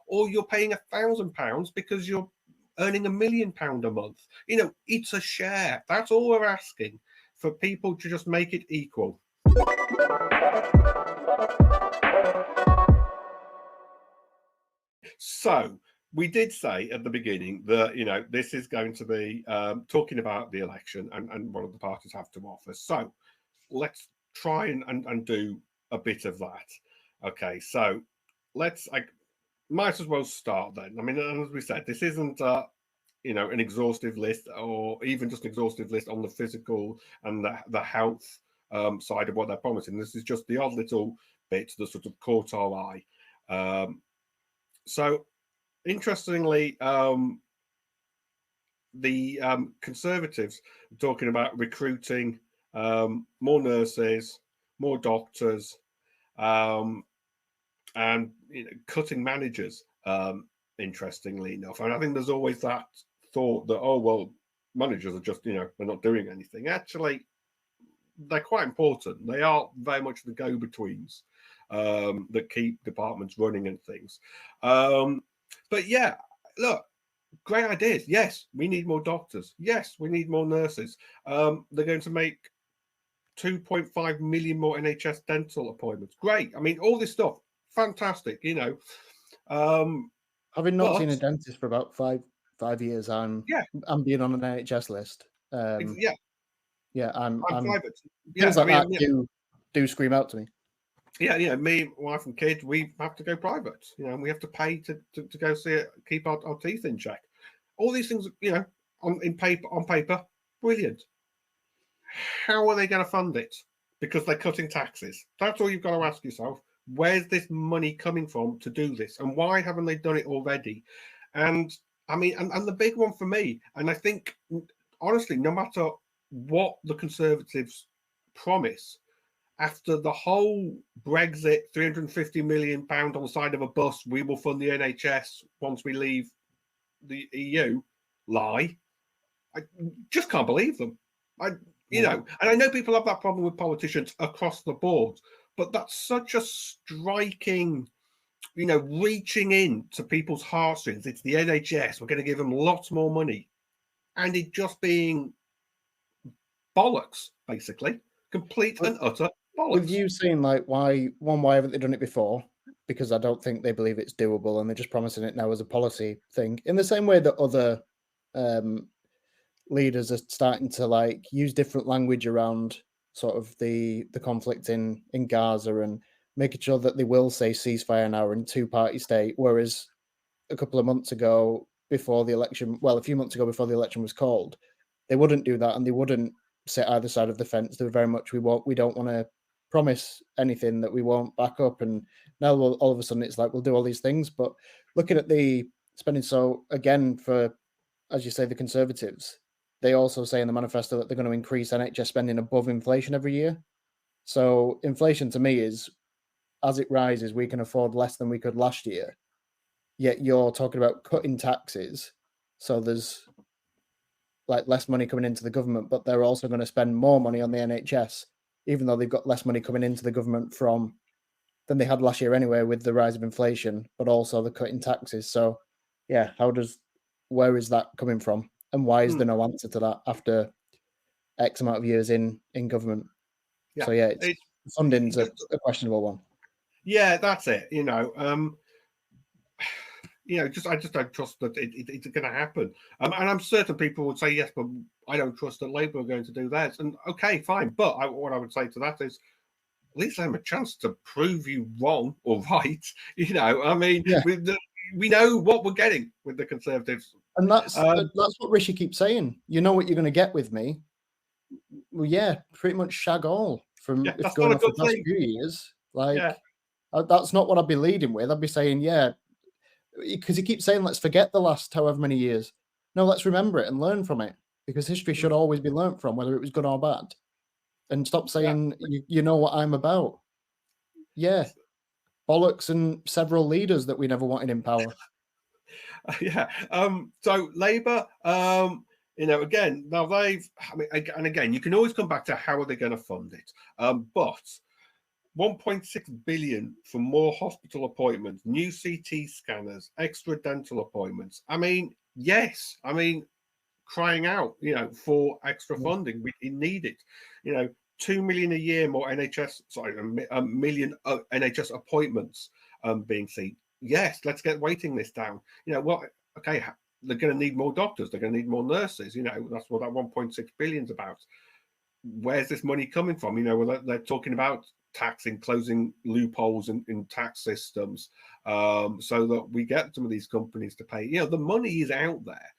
or you're paying £1,000 because you're earning £1 million a month. You know, it's a share. That's all we're asking, for people to just make it equal. So we did say at the beginning that, you know, this is going to be talking about the election and what the parties have to offer. So let's try and do a bit of that. Okay, so I might as well start then. I mean, as we said, this isn't you know, an exhaustive list, or even just an exhaustive list on the physical and the health side of what they're promising. This is just the odd little bits that sort of caught our eye. So, interestingly, the Conservatives are talking about recruiting more nurses, more doctors, and you know, cutting managers. Interestingly enough, and I think there's always that thought that, oh well, managers are just, you know, they're not doing anything. Actually, they're quite important. They are very much the go-betweens that keep departments running and things. But yeah, look, great ideas. Yes, we need more doctors. Yes, we need more nurses. They're going to make 2.5 million more NHS dental appointments. Great. I mean, all this stuff, fantastic. You know, having not seen a dentist for about five years, I'm being on an NHS list. I'm private. Things like that do scream out to me. Yeah, me, wife, and kid, we have to go private. You know, and we have to pay to go see it, keep our teeth in check. All these things, you know, on paper, brilliant. How are they going to fund it? Because they're cutting taxes. That's all you've got to ask yourself. Where's this money coming from to do this? And why haven't they done it already? And I mean, and the big one for me, and I think, honestly, no matter what the Conservatives promise, after the whole Brexit, £350 million on the side of a bus, we will fund the NHS once we leave the EU lie, I just can't believe them. You know, and I know people have that problem with politicians across the board, but that's such a striking, you know, reaching in to people's heartstrings. It's the NHS. We're going to give them lots more money, and it just being bollocks, basically. Complete and utter bollocks. With you saying like why haven't they done it before? Because I don't think they believe it's doable, and they're just promising it now as a policy thing. In the same way that other leaders are starting to like use different language around sort of the conflict in Gaza and making sure that they will say ceasefire now and two-party state, whereas a couple of months ago before the election, well, a few months ago before the election was called, they wouldn't do that and they wouldn't sit either side of the fence. They were very much we don't want to promise anything that we won't back up. And now all of a sudden it's like we'll do all these things. But looking at the spending, so again, for, as you say, the Conservatives, they also say in the manifesto that they're going to increase NHS spending above inflation every year. So inflation to me is, as it rises, we can afford less than we could last year. Yet you're talking about cutting taxes. So there's like less money coming into the government, but they're also going to spend more money on the NHS, even though they've got less money coming into the government than they had last year anyway, with the rise of inflation, but also the cutting taxes. So yeah, where is that coming from? And why is there no answer to that after X amount of years in government? Yeah. So yeah, funding's a questionable one. Yeah, that's it. I just don't trust that it's going to happen. And I'm certain people would say yes, but I don't trust that Labour are going to do theirs. And okay, fine. But what I would say to that is, at least I have a chance to prove you wrong or right. We know what we're getting with the Conservatives. And that's what Rishi keeps saying. You know what you're going to get with me. Well, yeah, pretty much shag all from if going off the past few years. That's not what I'd be leading with. I'd be saying, yeah, because he keeps saying, let's forget the last however many years. No, let's remember it and learn from it, because history should always be learnt from, whether it was good or bad. And stop saying, you know what I'm about. Yeah, bollocks and several leaders that we never wanted in power. So Labour, again, now and again, you can always come back to how are they going to fund it. But 1.6 billion for more hospital appointments, new CT scanners, extra dental appointments. Yes. Crying out, for extra funding. We need it. 2 million a year more NHS, a million NHS appointments being seen. Yes, let's get waiting list down. Okay, they're going to need more doctors. They're going to need more nurses. That's what that 1.6 billion is about. Where's this money coming from? They're talking about taxing, closing loopholes in tax systems, so that we get some of these companies to pay. The money is out there.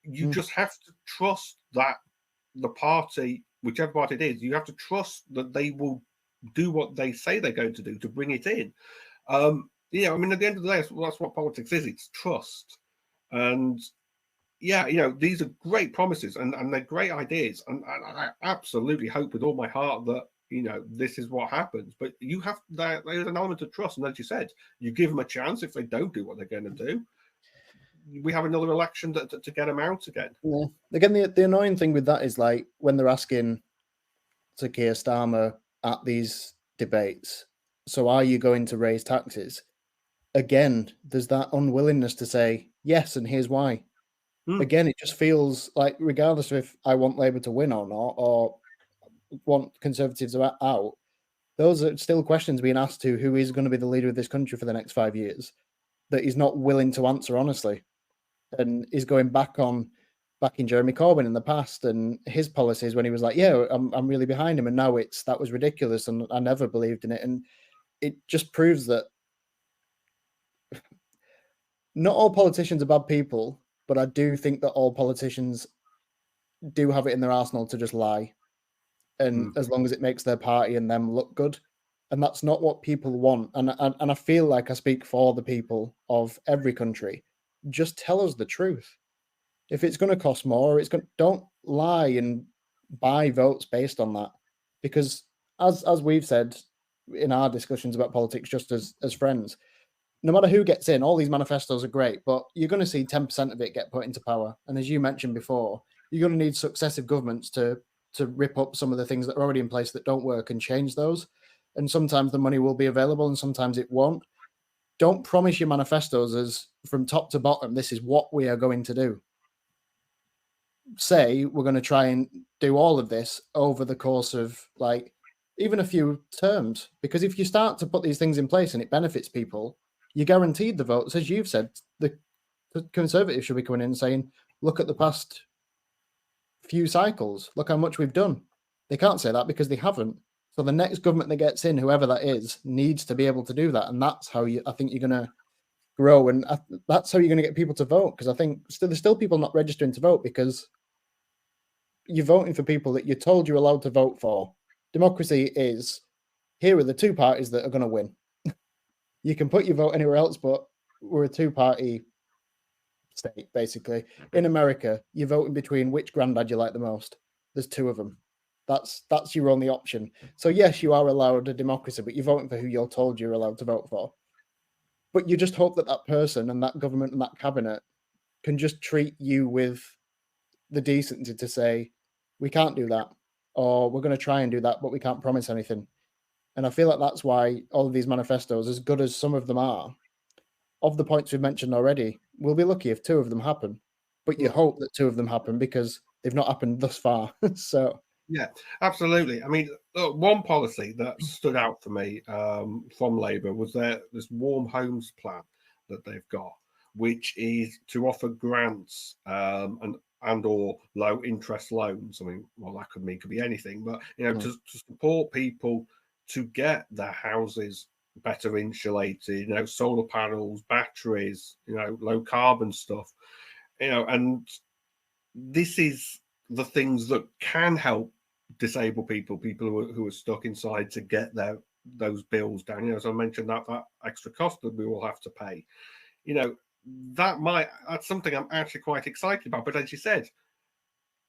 You just have to trust that the party, whichever party it is, you have to trust that they will do what they say they're going to do to bring it in. At the end of the day, that's what politics is. It's trust. And these are great promises and they're great ideas. And I absolutely hope with all my heart that, this is what happens. But there's an element of trust. And as you said, you give them a chance. If they don't do what they're going to do, we have another election to get them out again. Yeah. Again, the annoying thing with that is like when they're asking Sir Keir Starmer at these debates, so are you going to raise taxes? Again, there's that unwillingness to say yes, and here's why. Again, it just feels like, regardless of if I want Labour to win or not, or want Conservatives out, those are still questions being asked to who is going to be the leader of this country for the next 5 years that he's not willing to answer honestly, and is going back in Jeremy Corbyn in the past and his policies when he was like, yeah, I'm really behind him, and now that was ridiculous and I never believed in it. And it just proves that not all politicians are bad people, but I do think that all politicians do have it in their arsenal to just lie, and as long as it makes their party and them look good. And that's not what people want. And I feel like I speak for the people of every country. Just tell us the truth. If it's going to cost more, don't lie and buy votes based on that. Because as we've said in our discussions about politics, just as friends, no matter who gets in, all these manifestos are great, but you're going to see 10% of it get put into power. And as you mentioned before, you're going to need successive governments to rip up some of the things that are already in place that don't work and change those. And sometimes the money will be available and sometimes it won't. Don't promise your manifestos as from top to bottom, this is what we are going to do. Say we're going to try and do all of this over the course of like even a few terms. Because if you start to put these things in place and it benefits people, you're guaranteed the votes. As you've said, the Conservatives should be coming in and saying, look at the past few cycles, look how much we've done. They can't say that because they haven't. So the next government that gets in, whoever that is, needs to be able to do that. And that's how I think you're going to grow. And that's how you're going to get people to vote. Because I think there's still people not registering to vote because you're voting for people that you're told you're allowed to vote for. Democracy is, here are the two parties that are going to win. You can put your vote anywhere else, but we're a two-party state, basically. In America, you're voting between which granddad you like the most. There's two of them. That's your only option. So yes, you are allowed a democracy, but you're voting for who you're told you're allowed to vote for. But you just hope that that person and that government and that cabinet can just treat you with the decency to say, we can't do that, or we're going to try and do that, but we can't promise anything. And I feel like that's why all of these manifestos, as good as some of them are, of the points we've mentioned already, we'll be lucky if two of them happen. But you hope that two of them happen because they've not happened thus far. So yeah, absolutely. I mean, look, one policy that stood out for me from Labour was this warm homes plan that they've got, which is to offer grants and or low interest loans. I mean, well, that could be anything, but to support people to get their houses better insulated, solar panels, batteries, low carbon stuff, and this is the things that can help disabled people who are stuck inside to get those bills down. As I mentioned, that extra cost that we will have to pay. That's something I'm actually quite excited about. But as you said,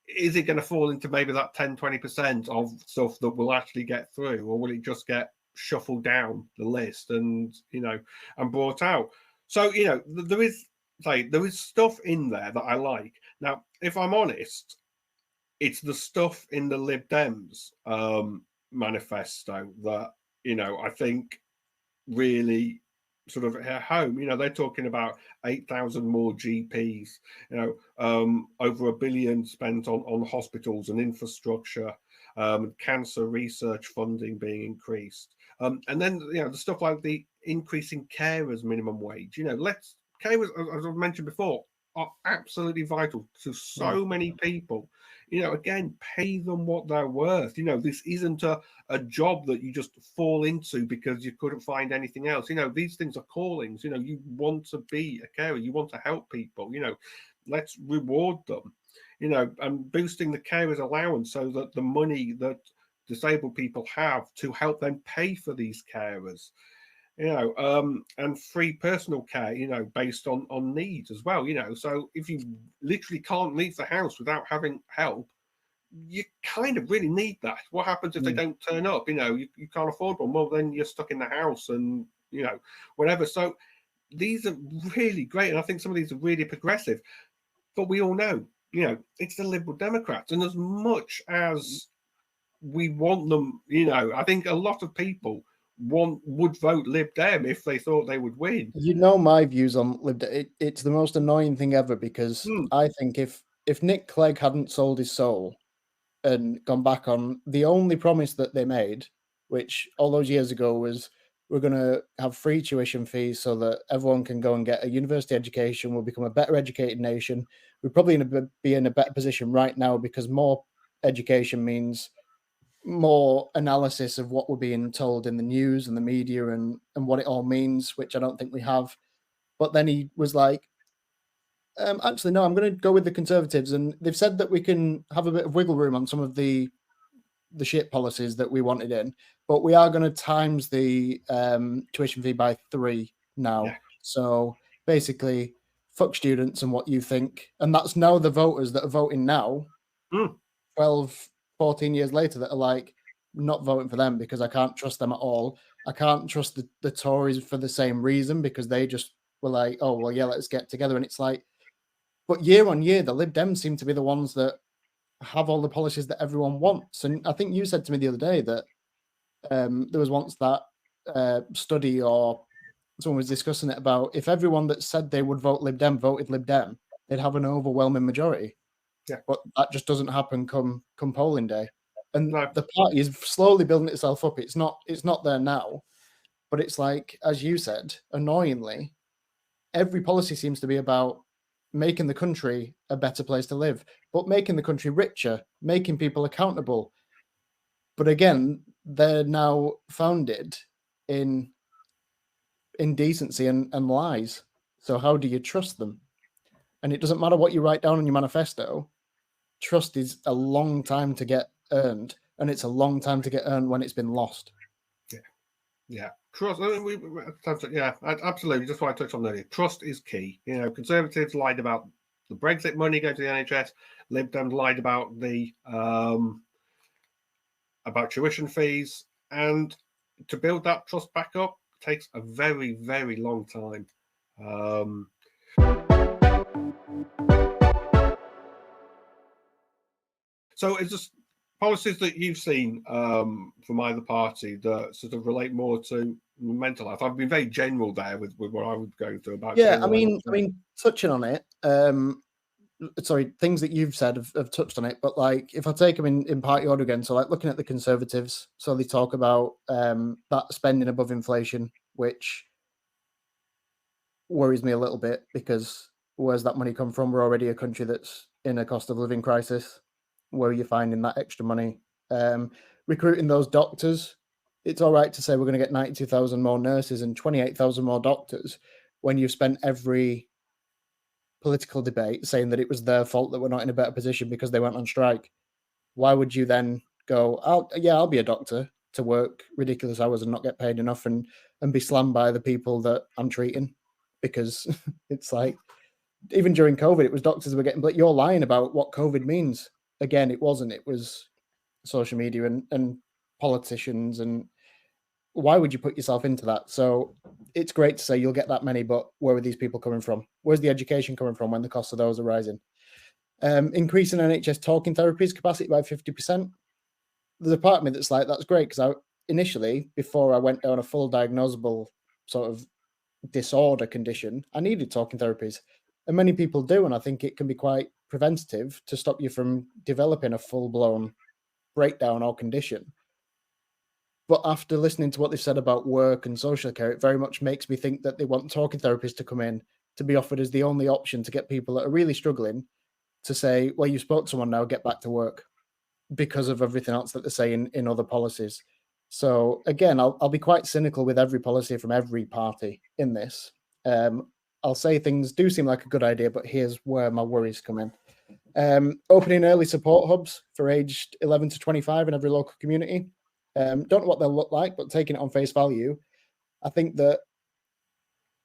is it going to fall into maybe that 10-20% of stuff that will actually get through, or will it just get shuffled down the list and brought out? So there is stuff in there that I like. Now, if I'm honest, it's the stuff in the Lib Dems manifesto that I think really sort of hit home. They're talking about 8,000 more GPs, over $1 billion spent on hospitals and infrastructure, cancer research funding being increased, and then the stuff like the increasing carers minimum wage. Carers, as I've mentioned before, are absolutely vital to so many people. Again, pay them what they're worth. This isn't a job that you just fall into because you couldn't find anything else. These things are callings. You want to be a carer, you want to help people. Let's reward them. And boosting the carers allowance so that the money that disabled people have to help them pay for these carers, and free personal care, based on needs as well. So if you literally can't leave the house without having help, you kind of really need that. What happens if they don't turn up? You can't afford one. Well, then you're stuck in the house and whatever. So these are really great, and I think some of these are really progressive. But we all know, it's the Liberal Democrats, and as much as we want them, I think a lot of people would vote Lib Dem if they thought they would win. My views on Lib Dem. It's the most annoying thing ever because I think if Nick Clegg hadn't sold his soul and gone back on the only promise that they made, which all those years ago was we're going to have free tuition fees so that everyone can go and get a university education, we'll become a better educated nation. We're probably going to be in a better position right now because more education means more analysis of what we're being told in the news and the media and what it all means, which I don't think we have. But then he was like, actually, no, I'm going to go with the Conservatives. And they've said that we can have a bit of wiggle room on some of the shit policies that we wanted in, but we are going to times the tuition fee by 3 now. Yeah. So basically, fuck students and what you think. And that's now the voters that are voting now, 12, 14 years later, that are like, not voting for them because I can't trust them at all. I can't trust the Tories for the same reason because they just were like, oh, well, yeah, let's get together. And it's like, but year on year, the Lib Dems seem to be the ones that have all the policies that everyone wants. And I think you said to me the other day that there was once that study or someone was discussing it about if everyone that said they would vote Lib Dem voted Lib Dem, they'd have an overwhelming majority. Yeah. But that just doesn't happen come polling day. And No. the party is slowly building itself up. It's not there now, but it's like, as you said, annoyingly, every policy seems to be about making the country a better place to live, but making the country richer, making people accountable. But again, they're now founded in indecency and lies. So how do you trust them? And it doesn't matter what you write down in your manifesto. Trust is a long time to get earned, and it's a long time to get earned when it's been lost. Yeah. Trust. Yeah, absolutely. Just what I touched on earlier. Trust is key. Conservatives lied about the Brexit money going to the NHS. Lib Dems lied about the about tuition fees, and to build that trust back up takes a very, very long time. So it's just policies that you've seen from either party that sort of relate more to mental health. I've been very general there with what I was going through about. Yeah, I mean, touching on it. Sorry, things that you've said have touched on it, but like if I take them in party order again, so like looking at the Conservatives, so they talk about that spending above inflation, which worries me a little bit because where's that money come from? We're already a country that's in a cost of living crisis. Where are you finding that extra money? Recruiting those doctors. It's all right to say we're going to get 92,000 more nurses and 28,000 more doctors when you've spent every political debate saying that it was their fault that we're not in a better position because they went on strike. Why would you then go, I'll be a doctor to work ridiculous hours and not get paid enough and be slammed by the people that I'm treating? Because it's like, even during COVID, it was doctors were getting, but you're lying about what COVID means. Again, it wasn't. It was social media and politicians. And why would you put yourself into that? So it's great to say you'll get that many, but where are these people coming from? Where's the education coming from when the cost of those are rising? Increasing NHS talking therapies capacity by 50%. There's a part of me that's like, that's great, because initially, before I went down a full diagnosable sort of disorder condition, I needed talking therapies. And many people do, and I think it can be quite preventative to stop you from developing a full-blown breakdown or condition. But after listening to what they've said about work and social care, it very much makes me think that they want talking therapists to come in to be offered as the only option to get people that are really struggling to say, well, you spoke to someone, now get back to work, because of everything else that they're saying in other policies. So again, I'll be quite cynical with every policy from every party in this. I'll say things do seem like a good idea, but here's where my worries come in. Opening early support hubs for aged 11 to 25 in every local community. Don't know what they'll look like, but taking it on face value, I think that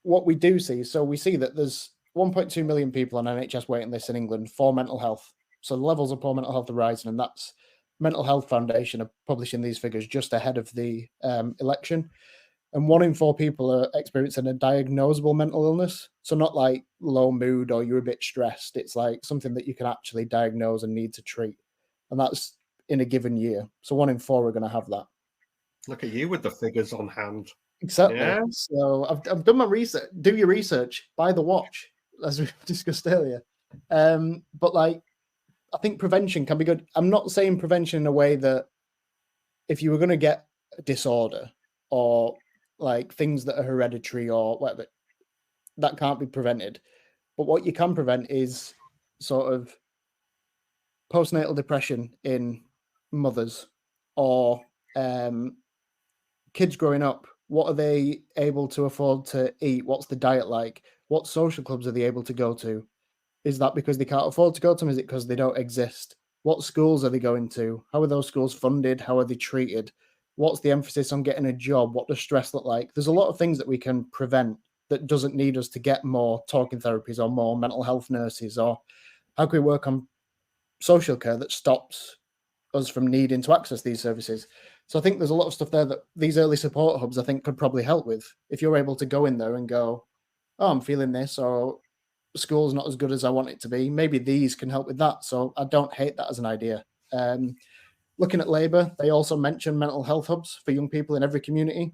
what we do see, so we see that there's 1.2 million people on NHS waiting lists in England for mental health. So the levels of poor mental health are rising, and that's Mental Health Foundation are publishing these figures just ahead of the election. And 1 in 4 people are experiencing a diagnosable mental illness. So not like low mood or you're a bit stressed. It's like something that you can actually diagnose and need to treat. And that's in a given year. So 1 in 4 are going to have that. Look at you with the figures on hand. Exactly. Yeah. So I've done my research. Do your research. Buy the watch, as we discussed earlier. But like, I think prevention can be good. I'm not saying prevention in a way that if you were going to get a disorder or like things that are hereditary or whatever, that can't be prevented. But what you can prevent is sort of postnatal depression in mothers or kids growing up. What are they able to afford to eat? What's the diet like? What social clubs are they able to go to? Is that because they can't afford to go to them? Is it because they don't exist? What schools are they going to? How are those schools funded? How are they treated? What's the emphasis on getting a job? What does stress look like? There's a lot of things that we can prevent that doesn't need us to get more talking therapies or more mental health nurses, or how can we work on social care that stops us from needing to access these services? So I think there's a lot of stuff there that these early support hubs, I think, could probably help with. If you're able to go in there and go, oh, I'm feeling this, or school's not as good as I want it to be, maybe these can help with that. So I don't hate that as an idea. Looking at Labour, they also mention mental health hubs for young people in every community.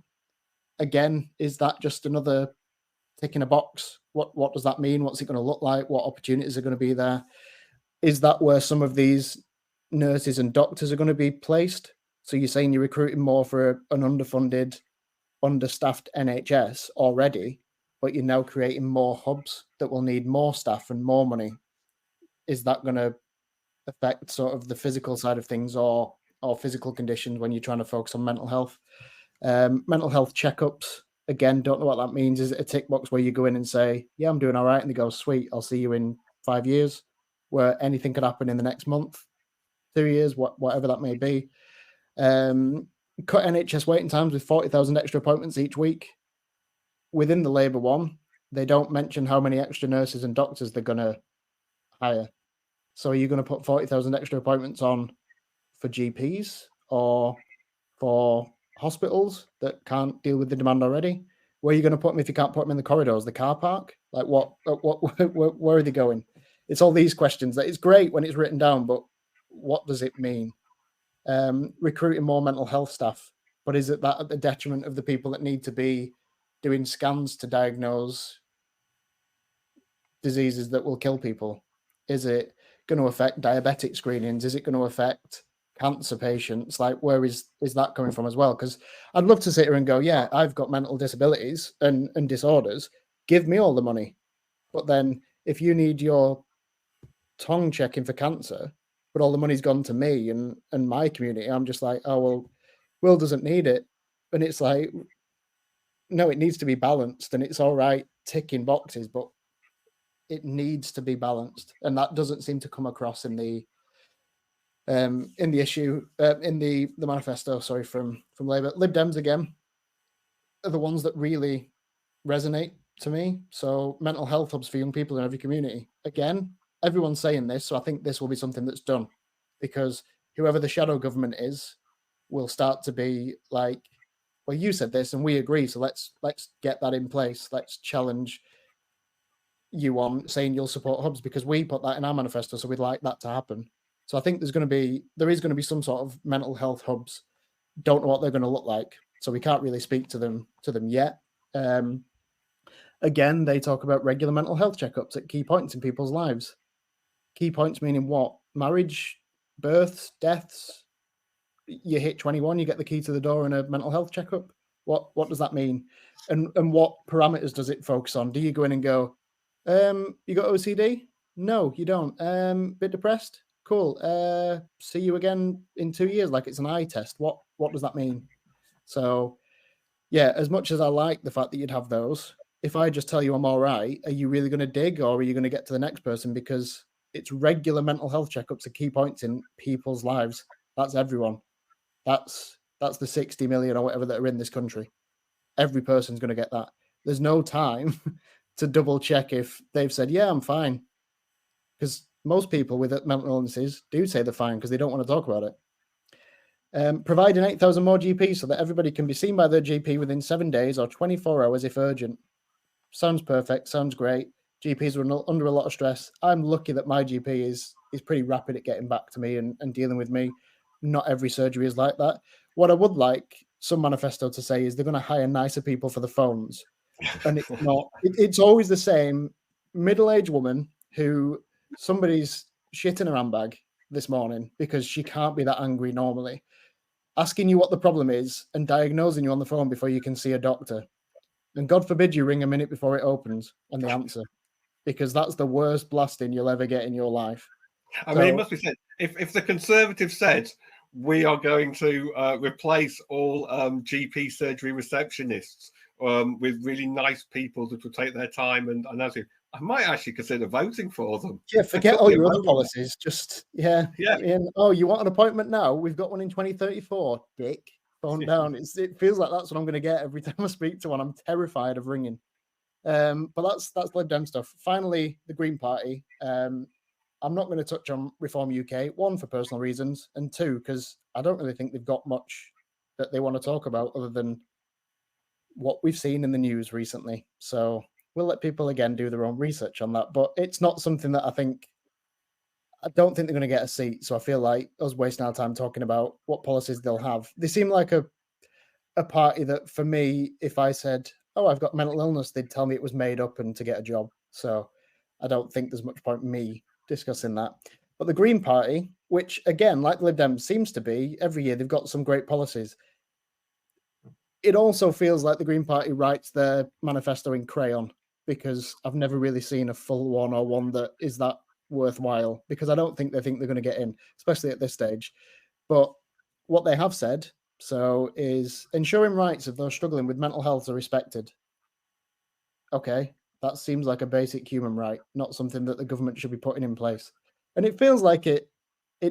Again, is that just another tick in a box? What does that mean? What's it going to look like? What opportunities are going to be there? is that where some of these nurses and doctors are going to be placed? So you're saying you're recruiting more for an underfunded, understaffed NHS already, but you're now creating more hubs that will need more staff and more money. Is that going to affect sort of the physical side of things or physical conditions when you're trying to focus on mental health? Mental health checkups, again, don't know what that means. Is it a tick box where you go in and say, yeah, I'm doing all right, and they go, sweet, I'll see you in 5 years, where anything could happen in the next month, 2 years, whatever that may be. Cut NHS waiting times with 40,000 extra appointments each week. Within the Labour one, they don't mention how many extra nurses and doctors they're going to hire. So are you going to put 40,000 extra appointments on for GPs or for hospitals that can't deal with the demand already? Where are you going to put them if you can't put them in the corridors, the car park? Like what where are they going? It's all these questions that it's great when it's written down, but what does it mean? Recruiting more mental health staff, but is it that at the detriment of the people that need to be doing scans to diagnose diseases that will kill people? Is it going to affect diabetic screenings? Is it going to affect cancer patients? Like, where is that coming from as well? Because I'd love to sit here and go, yeah, I've got mental disabilities and disorders. Give me all the money. But then if you need your tongue checking for cancer, but all the money's gone to me and my community, I'm just like, oh, well, Will doesn't need it. And it's like, no, it needs to be balanced, and it's all right ticking boxes, but it needs to be balanced. And that doesn't seem to come across in the issue, in the manifesto, sorry, from Labour. Lib Dems, again, are the ones that really resonate to me. So mental health hubs for young people in every community. Again, everyone's saying this, so I think this will be something that's done, because whoever the shadow government is will start to be like, well, you said this and we agree, so let's get that in place. Let's challenge you on saying you'll support hubs because we put that in our manifesto, so we'd like that to happen. So I think there is going to be some sort of mental health hubs. Don't know what they're going to look like, so we can't really speak to them yet. Again, they talk about regular mental health checkups at key points in people's lives. Key points meaning what? Marriage, births, deaths. You hit 21, you get the key to the door and a mental health checkup. What does that mean? And what parameters does it focus on? Do you go in and go, you got OCD? No, you don't. Bit depressed? Cool. See you again in 2 years, like it's an eye test. What does that mean? So, yeah, as much as I like the fact that you'd have those, if I just tell you I'm all right, are you really going to dig, or are you going to get to the next person? Because it's regular mental health checkups at key points in people's lives. That's everyone. That's the 60 million or whatever that are in this country. Every person's going to get that. There's no time to double check if they've said, yeah, I'm fine. Because most people with mental illnesses do say they're fine because they don't want to talk about it. Providing 8,000 more GPs so that everybody can be seen by their GP within 7 days or 24 hours if urgent. Sounds perfect. Sounds great. GPs are under a lot of stress. I'm lucky that my GP is pretty rapid at getting back to me and dealing with me. Not every surgery is like that. What I would like some manifesto to say is they're going to hire nicer people for the phones. And it's not. It's always the same middle-aged woman who somebody's shit in her handbag this morning because she can't be that angry normally, asking you what the problem is and diagnosing you on the phone before you can see a doctor. And God forbid you ring a minute before it opens and they answer, because that's the worst blasting you'll ever get in your life. I mean, it must be said, if the Conservatives said we are going to replace all GP surgery receptionists with really nice people that will take their time and actually, I might actually consider voting for them. Yeah, forget all your other policies. Just, yeah. And, oh, you want an appointment now? We've got one in 2034, dick. Phone down. It feels like that's what I'm going to get every time I speak to one. I'm terrified of ringing. But that's Lib Dem stuff. Finally, the Green Party. I'm not going to touch on Reform UK, one, for personal reasons, and two, because I don't really think they've got much that they want to talk about other than what we've seen in the news recently. So we'll let people, again, do their own research on that. But it's not something that I don't think they're going to get a seat. So I feel like us wasting our time talking about what policies they'll have. They seem like a party that, for me, if I said, oh, I've got mental illness, they'd tell me it was made up and to get a job. So I don't think there's much point in me discussing that. But the Green Party, which again, like the Lib Dems, seems to be every year, they've got some great policies. It also feels like the Green Party writes their manifesto in crayon, because I've never really seen a full one or one that is that worthwhile, because I don't think they're going to get in, especially at this stage. But what they have said is ensuring rights of those struggling with mental health are respected. Okay, that seems like a basic human right, not something that the government should be putting in place. And it feels like it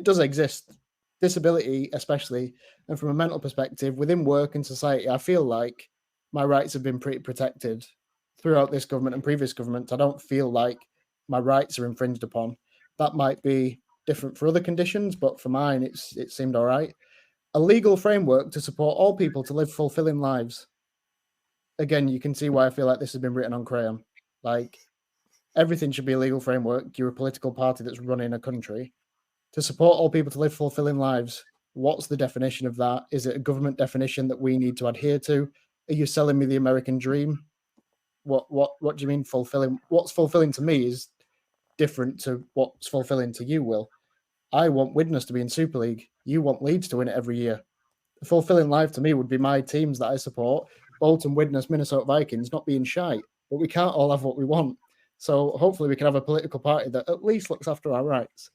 does exist. Disability, especially, and from a mental perspective, within work and society, I feel like my rights have been pretty protected throughout this government and previous governments. I don't feel like my rights are infringed upon. That might be different for other conditions, but for mine, it seemed all right. A legal framework to support all people to live fulfilling lives. Again, you can see why I feel like this has been written on crayon. Like, everything should be a legal framework. You're a political party that's running a country. To support all people to live fulfilling lives, what's the definition of that? Is it a government definition that we need to adhere to? Are you selling me the American dream? What do you mean fulfilling? What's fulfilling to me is different to what's fulfilling to you, Will. I want Widnes to be in Super League. You want Leeds to win it every year. A fulfilling life to me would be my teams that I support, Bolton, Widnes, Minnesota Vikings, not being shite. But we can't all have what we want. So hopefully we can have a political party that at least looks after our rights.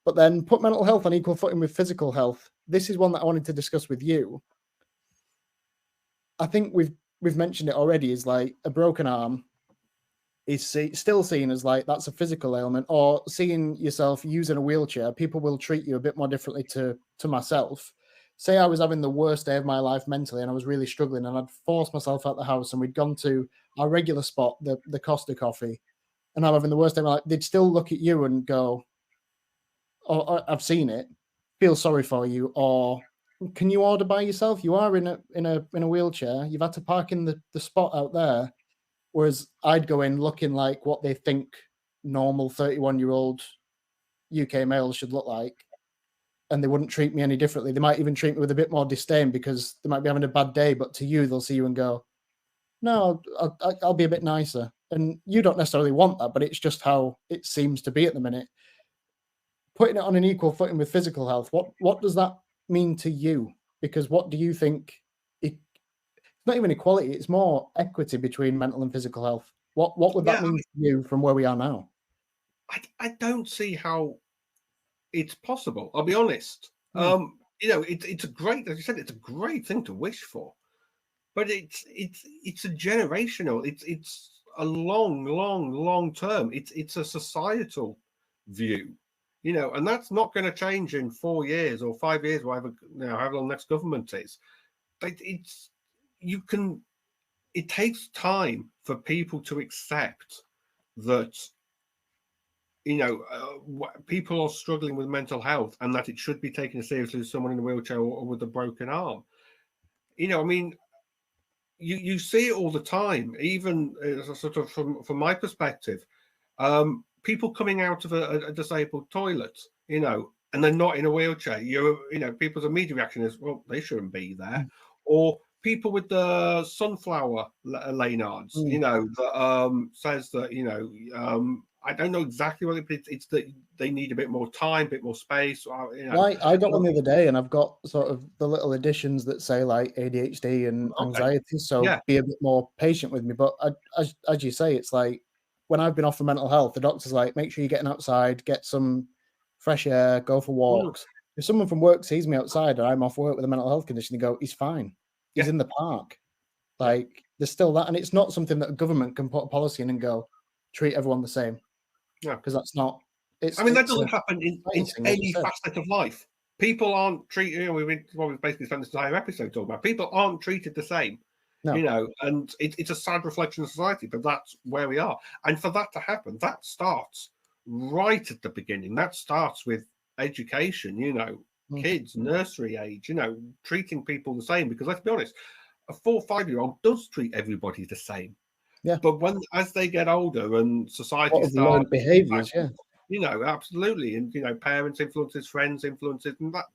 But then put mental health on equal footing with physical health. This is one that I wanted to discuss with you. I think we've mentioned it already, is like a broken arm is still seen as like that's a physical ailment, or seeing yourself using a wheelchair, people will treat you a bit more differently to myself. Say I was having the worst day of my life mentally and I was really struggling, and I'd forced myself out the house and we'd gone to our regular spot, the Costa Coffee, and I'm having the worst day of my life, they'd still look at you and go, or I've seen it, feel sorry for you, or can you order by yourself? You are in a wheelchair. You've had to park in the spot out there. Whereas I'd go in looking like what they think normal 31-year-old UK males should look like, and they wouldn't treat me any differently. They might even treat me with a bit more disdain because they might be having a bad day, but to you, they'll see you and go, no, I'll be a bit nicer. And you don't necessarily want that, but it's just how it seems to be at the minute. Putting it on an equal footing with physical health, what does that mean to you? Because what do you think? It's not even equality; it's more equity between mental and physical health. What would that mean to you from where we are now? I don't see how it's possible. I'll be honest. It's a great, as you said, it's a great thing to wish for, but it's a generational. It's a long term. It's a societal view. And that's not going to change in 4 years or 5 years, whatever, however long the next government is. It takes time for people to accept that, people are struggling with mental health and that it should be taken as seriously as someone in a wheelchair or with a broken arm. You see it all the time, even sort of from my perspective. People coming out of a disabled toilet, and they're not in a wheelchair. People's immediate reaction is, well, they shouldn't be there. Or people with the sunflower Laynards, that says that, I don't know exactly what it's that they need a bit more time, a bit more space. I got one the other day, and I've got sort of the little additions that say like ADHD and anxiety. So be a bit more patient with me. But as you say, it's like, when I've been off for mental health, the doctor's like, make sure you're getting outside, get some fresh air, go for walks. If someone from work sees me outside and I'm off work with a mental health condition, they go, he's fine. He's in the park. Like, there's still that. And it's not something that a government can put a policy in and go, treat everyone the same. Yeah. Because that's not. That doesn't happen in any facet of life. People aren't treated, we've basically spent this entire episode talking about, people aren't treated the same. No. And it's a sad reflection of society, but that's where we are. And for that to happen, that starts right at the beginning. That starts with education, kids, nursery age, treating people the same. Because let's be honest, a 4 or 5-year-old does treat everybody the same. Yeah. But as they get older and society starts behaviors, absolutely. And, parents influences, friends influences, and that,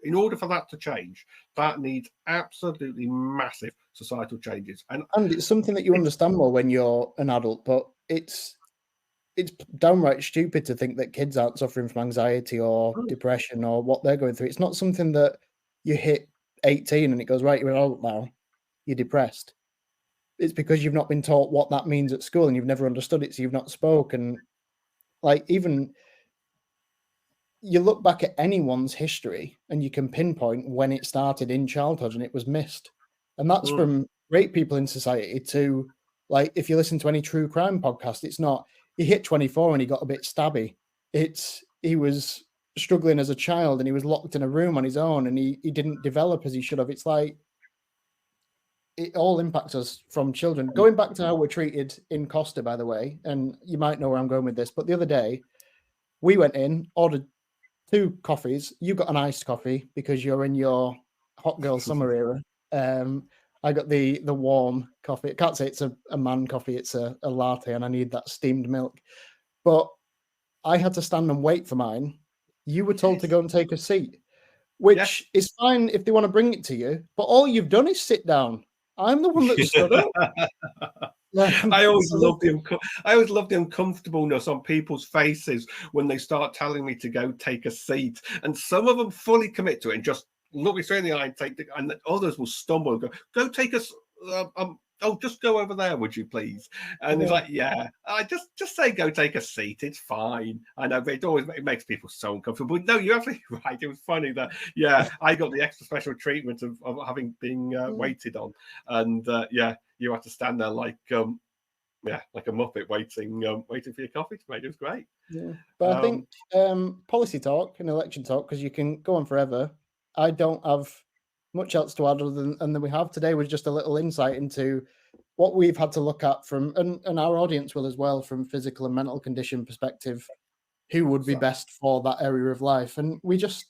in order for that to change, that needs absolutely massive societal changes. And it's something that you understand more when you're an adult, but it's it's downright stupid to think that kids aren't suffering from anxiety or depression or what they're going through. It's not something that you hit 18 and it goes, right, you're an adult now, you're depressed. It's because you've not been taught what that means at school and you've never understood it, so you've not spoken. Like, even you look back at anyone's history and you can pinpoint when it started in childhood and it was missed. And that's from great people in society to, like, if you listen to any true crime podcast, it's not, he hit 24 and he got a bit stabby. It's, he was struggling as a child and he was locked in a room on his own and he didn't develop as he should have. It's like, it all impacts us from children. Going back to how we're treated in Costa, by the way, and you might know where I'm going with this, but the other day we went in, ordered 2 coffees. You got an iced coffee because you're in your hot girl summer era. I got the warm coffee. I can't say it's a man coffee, it's a latte, and I need that steamed milk. But I had to stand and wait for mine. You were told to go and take a seat, which is fine if they want to bring it to you, but all you've done is sit down. I'm the one that stood up. I always love the uncomfortableness on people's faces when they start telling me to go take a seat, and some of them fully commit to it and just look me straight in the eye and take it, and others will stumble and go take us. Oh, just go over there, would you please? And it's like, yeah, I just say go take a seat. It's fine. I know, but it makes people so uncomfortable. But no, you're absolutely right. It was funny that, yeah, I got the extra special treatment of having been waited on, and yeah, you had to stand there like like a muppet waiting for your coffee to make. It was great. Yeah, but I think policy talk and election talk, because you can go on forever. I don't have much else to add other than, and then we have today was just a little insight into what we've had to look at from, and our audience will as well, from physical and mental condition perspective, who would be best for that area of life. And we just,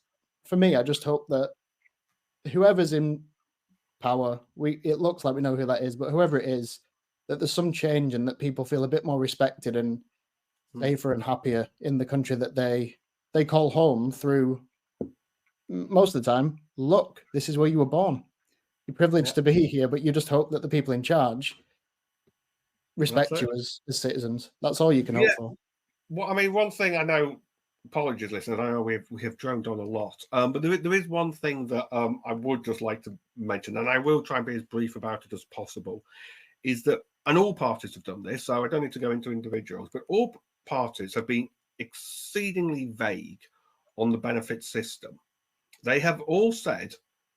for me, I just hope that whoever's in power, it looks like we know who that is, but whoever it is, that there's some change and that people feel a bit more respected and safer and happier in the country that they call home through, most of the time, look, this is where you were born. You're privileged to be here, but you just hope that the people in charge respect you as citizens. That's all you can hope for. Well, I mean, one thing I know, apologies, listeners, I know we have droned on a lot, but there is one thing that I would just like to mention, and I will try and be as brief about it as possible, is that, and all parties have done this, so I don't need to go into individuals, but all parties have been exceedingly vague on the benefit system. They have all said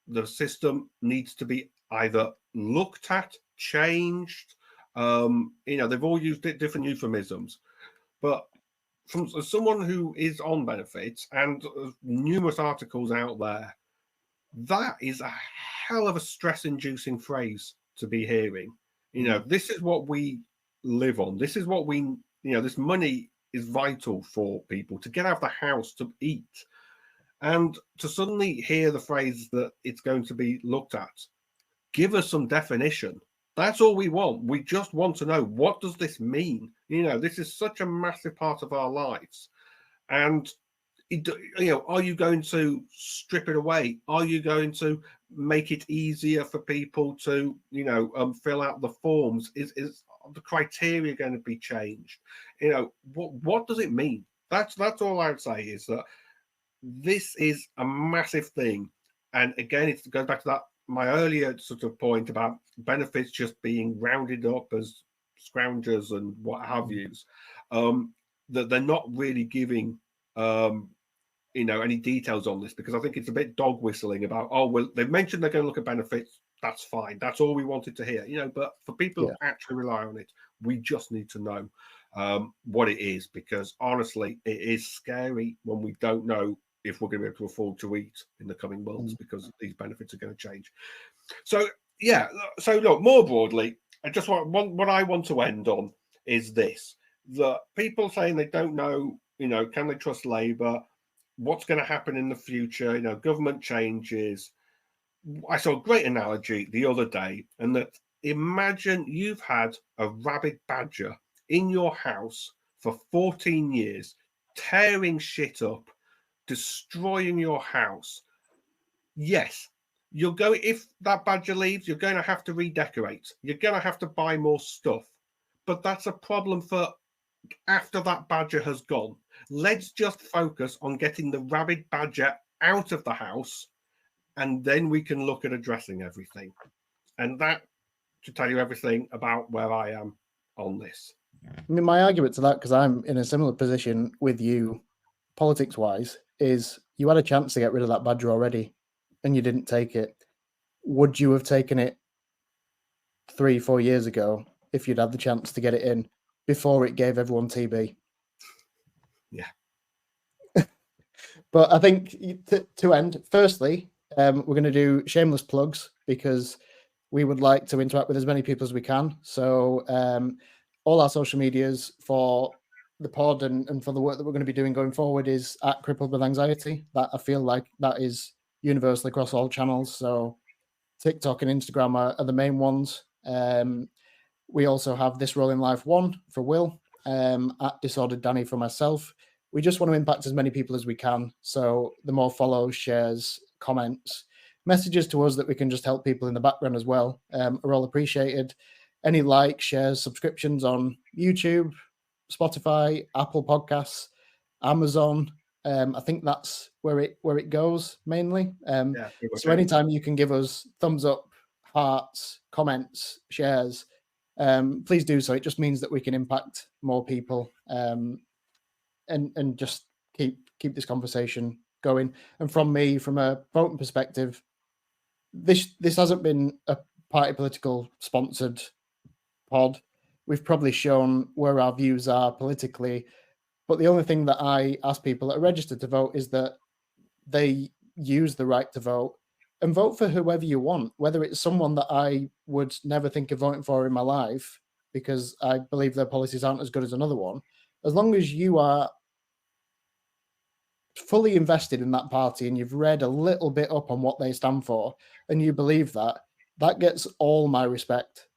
the system needs to be either looked at, changed. They've all used different euphemisms. But from someone who is on benefits and numerous articles out there, that is a hell of a stress-inducing phrase to be hearing. This is what we live on. This is what we, this money is vital for people to get out of the house, to eat. And to suddenly hear the phrase that it's going to be looked at, give us some definition. That's all we want. We just want to know, what does this mean? This is such a massive part of our lives. And, are you going to strip it away? Are you going to make it easier for people to, fill out the forms? Is the criteria going to be changed? What does it mean? That's all I would say, is that this is a massive thing. And again, it goes back to that, my earlier sort of point about benefits just being rounded up as scroungers and what have yous, that they're not really giving, any details on this, because I think it's a bit dog whistling about, oh, well, they've mentioned they're going to look at benefits. That's fine. That's all we wanted to hear, but for people who actually rely on it, we just need to know what it is, because honestly, it is scary when we don't know if we're going to be able to afford to eat in the coming months, because these benefits are going to change. So, so look, more broadly, I just what I want to end on is this: that people saying they don't know, can they trust Labour? What's going to happen in the future? Government changes. I saw a great analogy the other day, and that, imagine you've had a rabid badger in your house for 14 years, tearing shit up, destroying your house. Yes, if that badger leaves, you're going to have to redecorate. You're going to have to buy more stuff. But that's a problem for after that badger has gone, let's just focus on getting the rabid badger out of the house, and then we can look at addressing everything. And that should tell you everything about where I am on this. I mean, my argument to that, because I'm in a similar position with you, politics-wise, is you had a chance to get rid of that badger already, and you didn't take it. Would you have taken it 3-4 years ago if you'd had the chance to get it in before it gave everyone TB? Yeah. But I think to end, firstly, we're going to do shameless plugs because we would like to interact with as many people as we can. So all our social medias for the pod and for the work that we're going to be doing going forward is at Crippled with Anxiety. That I feel like that is universal across all channels. So TikTok and Instagram are the main ones. We also have This Rolling Life 1 for Will, at Disordered Danny for myself. We just want to impact as many people as we can. So the more follows, shares, comments, messages to us that we can just help people in the background as well are all appreciated. Any likes, shares, subscriptions on YouTube, Spotify, Apple Podcasts, Amazon. I think that's where it goes mainly. So anytime you can give us thumbs up, hearts, comments, shares, please do so. It just means that we can impact more people and just keep this conversation going. And from me, from a voting perspective, this hasn't been a party political sponsored pod. We've probably shown where our views are politically, but the only thing that I ask people that are registered to vote is that they use the right to vote and vote for whoever you want, whether it's someone that I would never think of voting for in my life because I believe their policies aren't as good as another one. As long as you are fully invested in that party and you've read a little bit up on what they stand for and you believe that gets all my respect.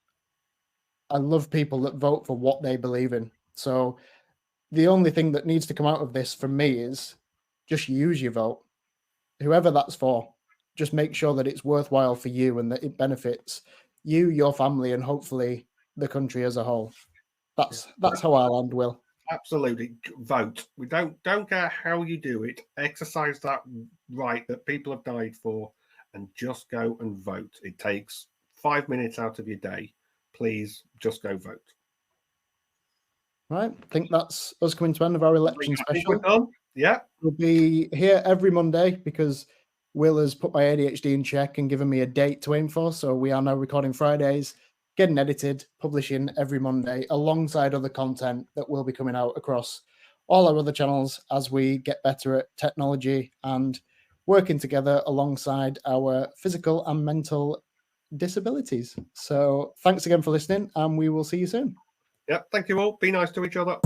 I love people that vote for what they believe in. So the only thing that needs to come out of this for me is just use your vote, whoever that's for. Just make sure that it's worthwhile for you and that it benefits you, your family, and hopefully the country as a whole. That's how I'll end, Will. Absolutely, vote. We don't care how you do it. Exercise that right that people have died for, and just go and vote. It takes 5 minutes out of your day. Please just go vote. Right, I think that's us coming to the end of our election special. Yeah, we'll be here every Monday because Will has put my ADHD in check and given me a date to aim for. So we are now recording Fridays, getting edited, publishing every Monday alongside other content that will be coming out across all our other channels as we get better at technology and working together alongside our physical and mental disabilities. So thanks again for listening and we will see you soon. Yeah, thank you all. Be nice to each other.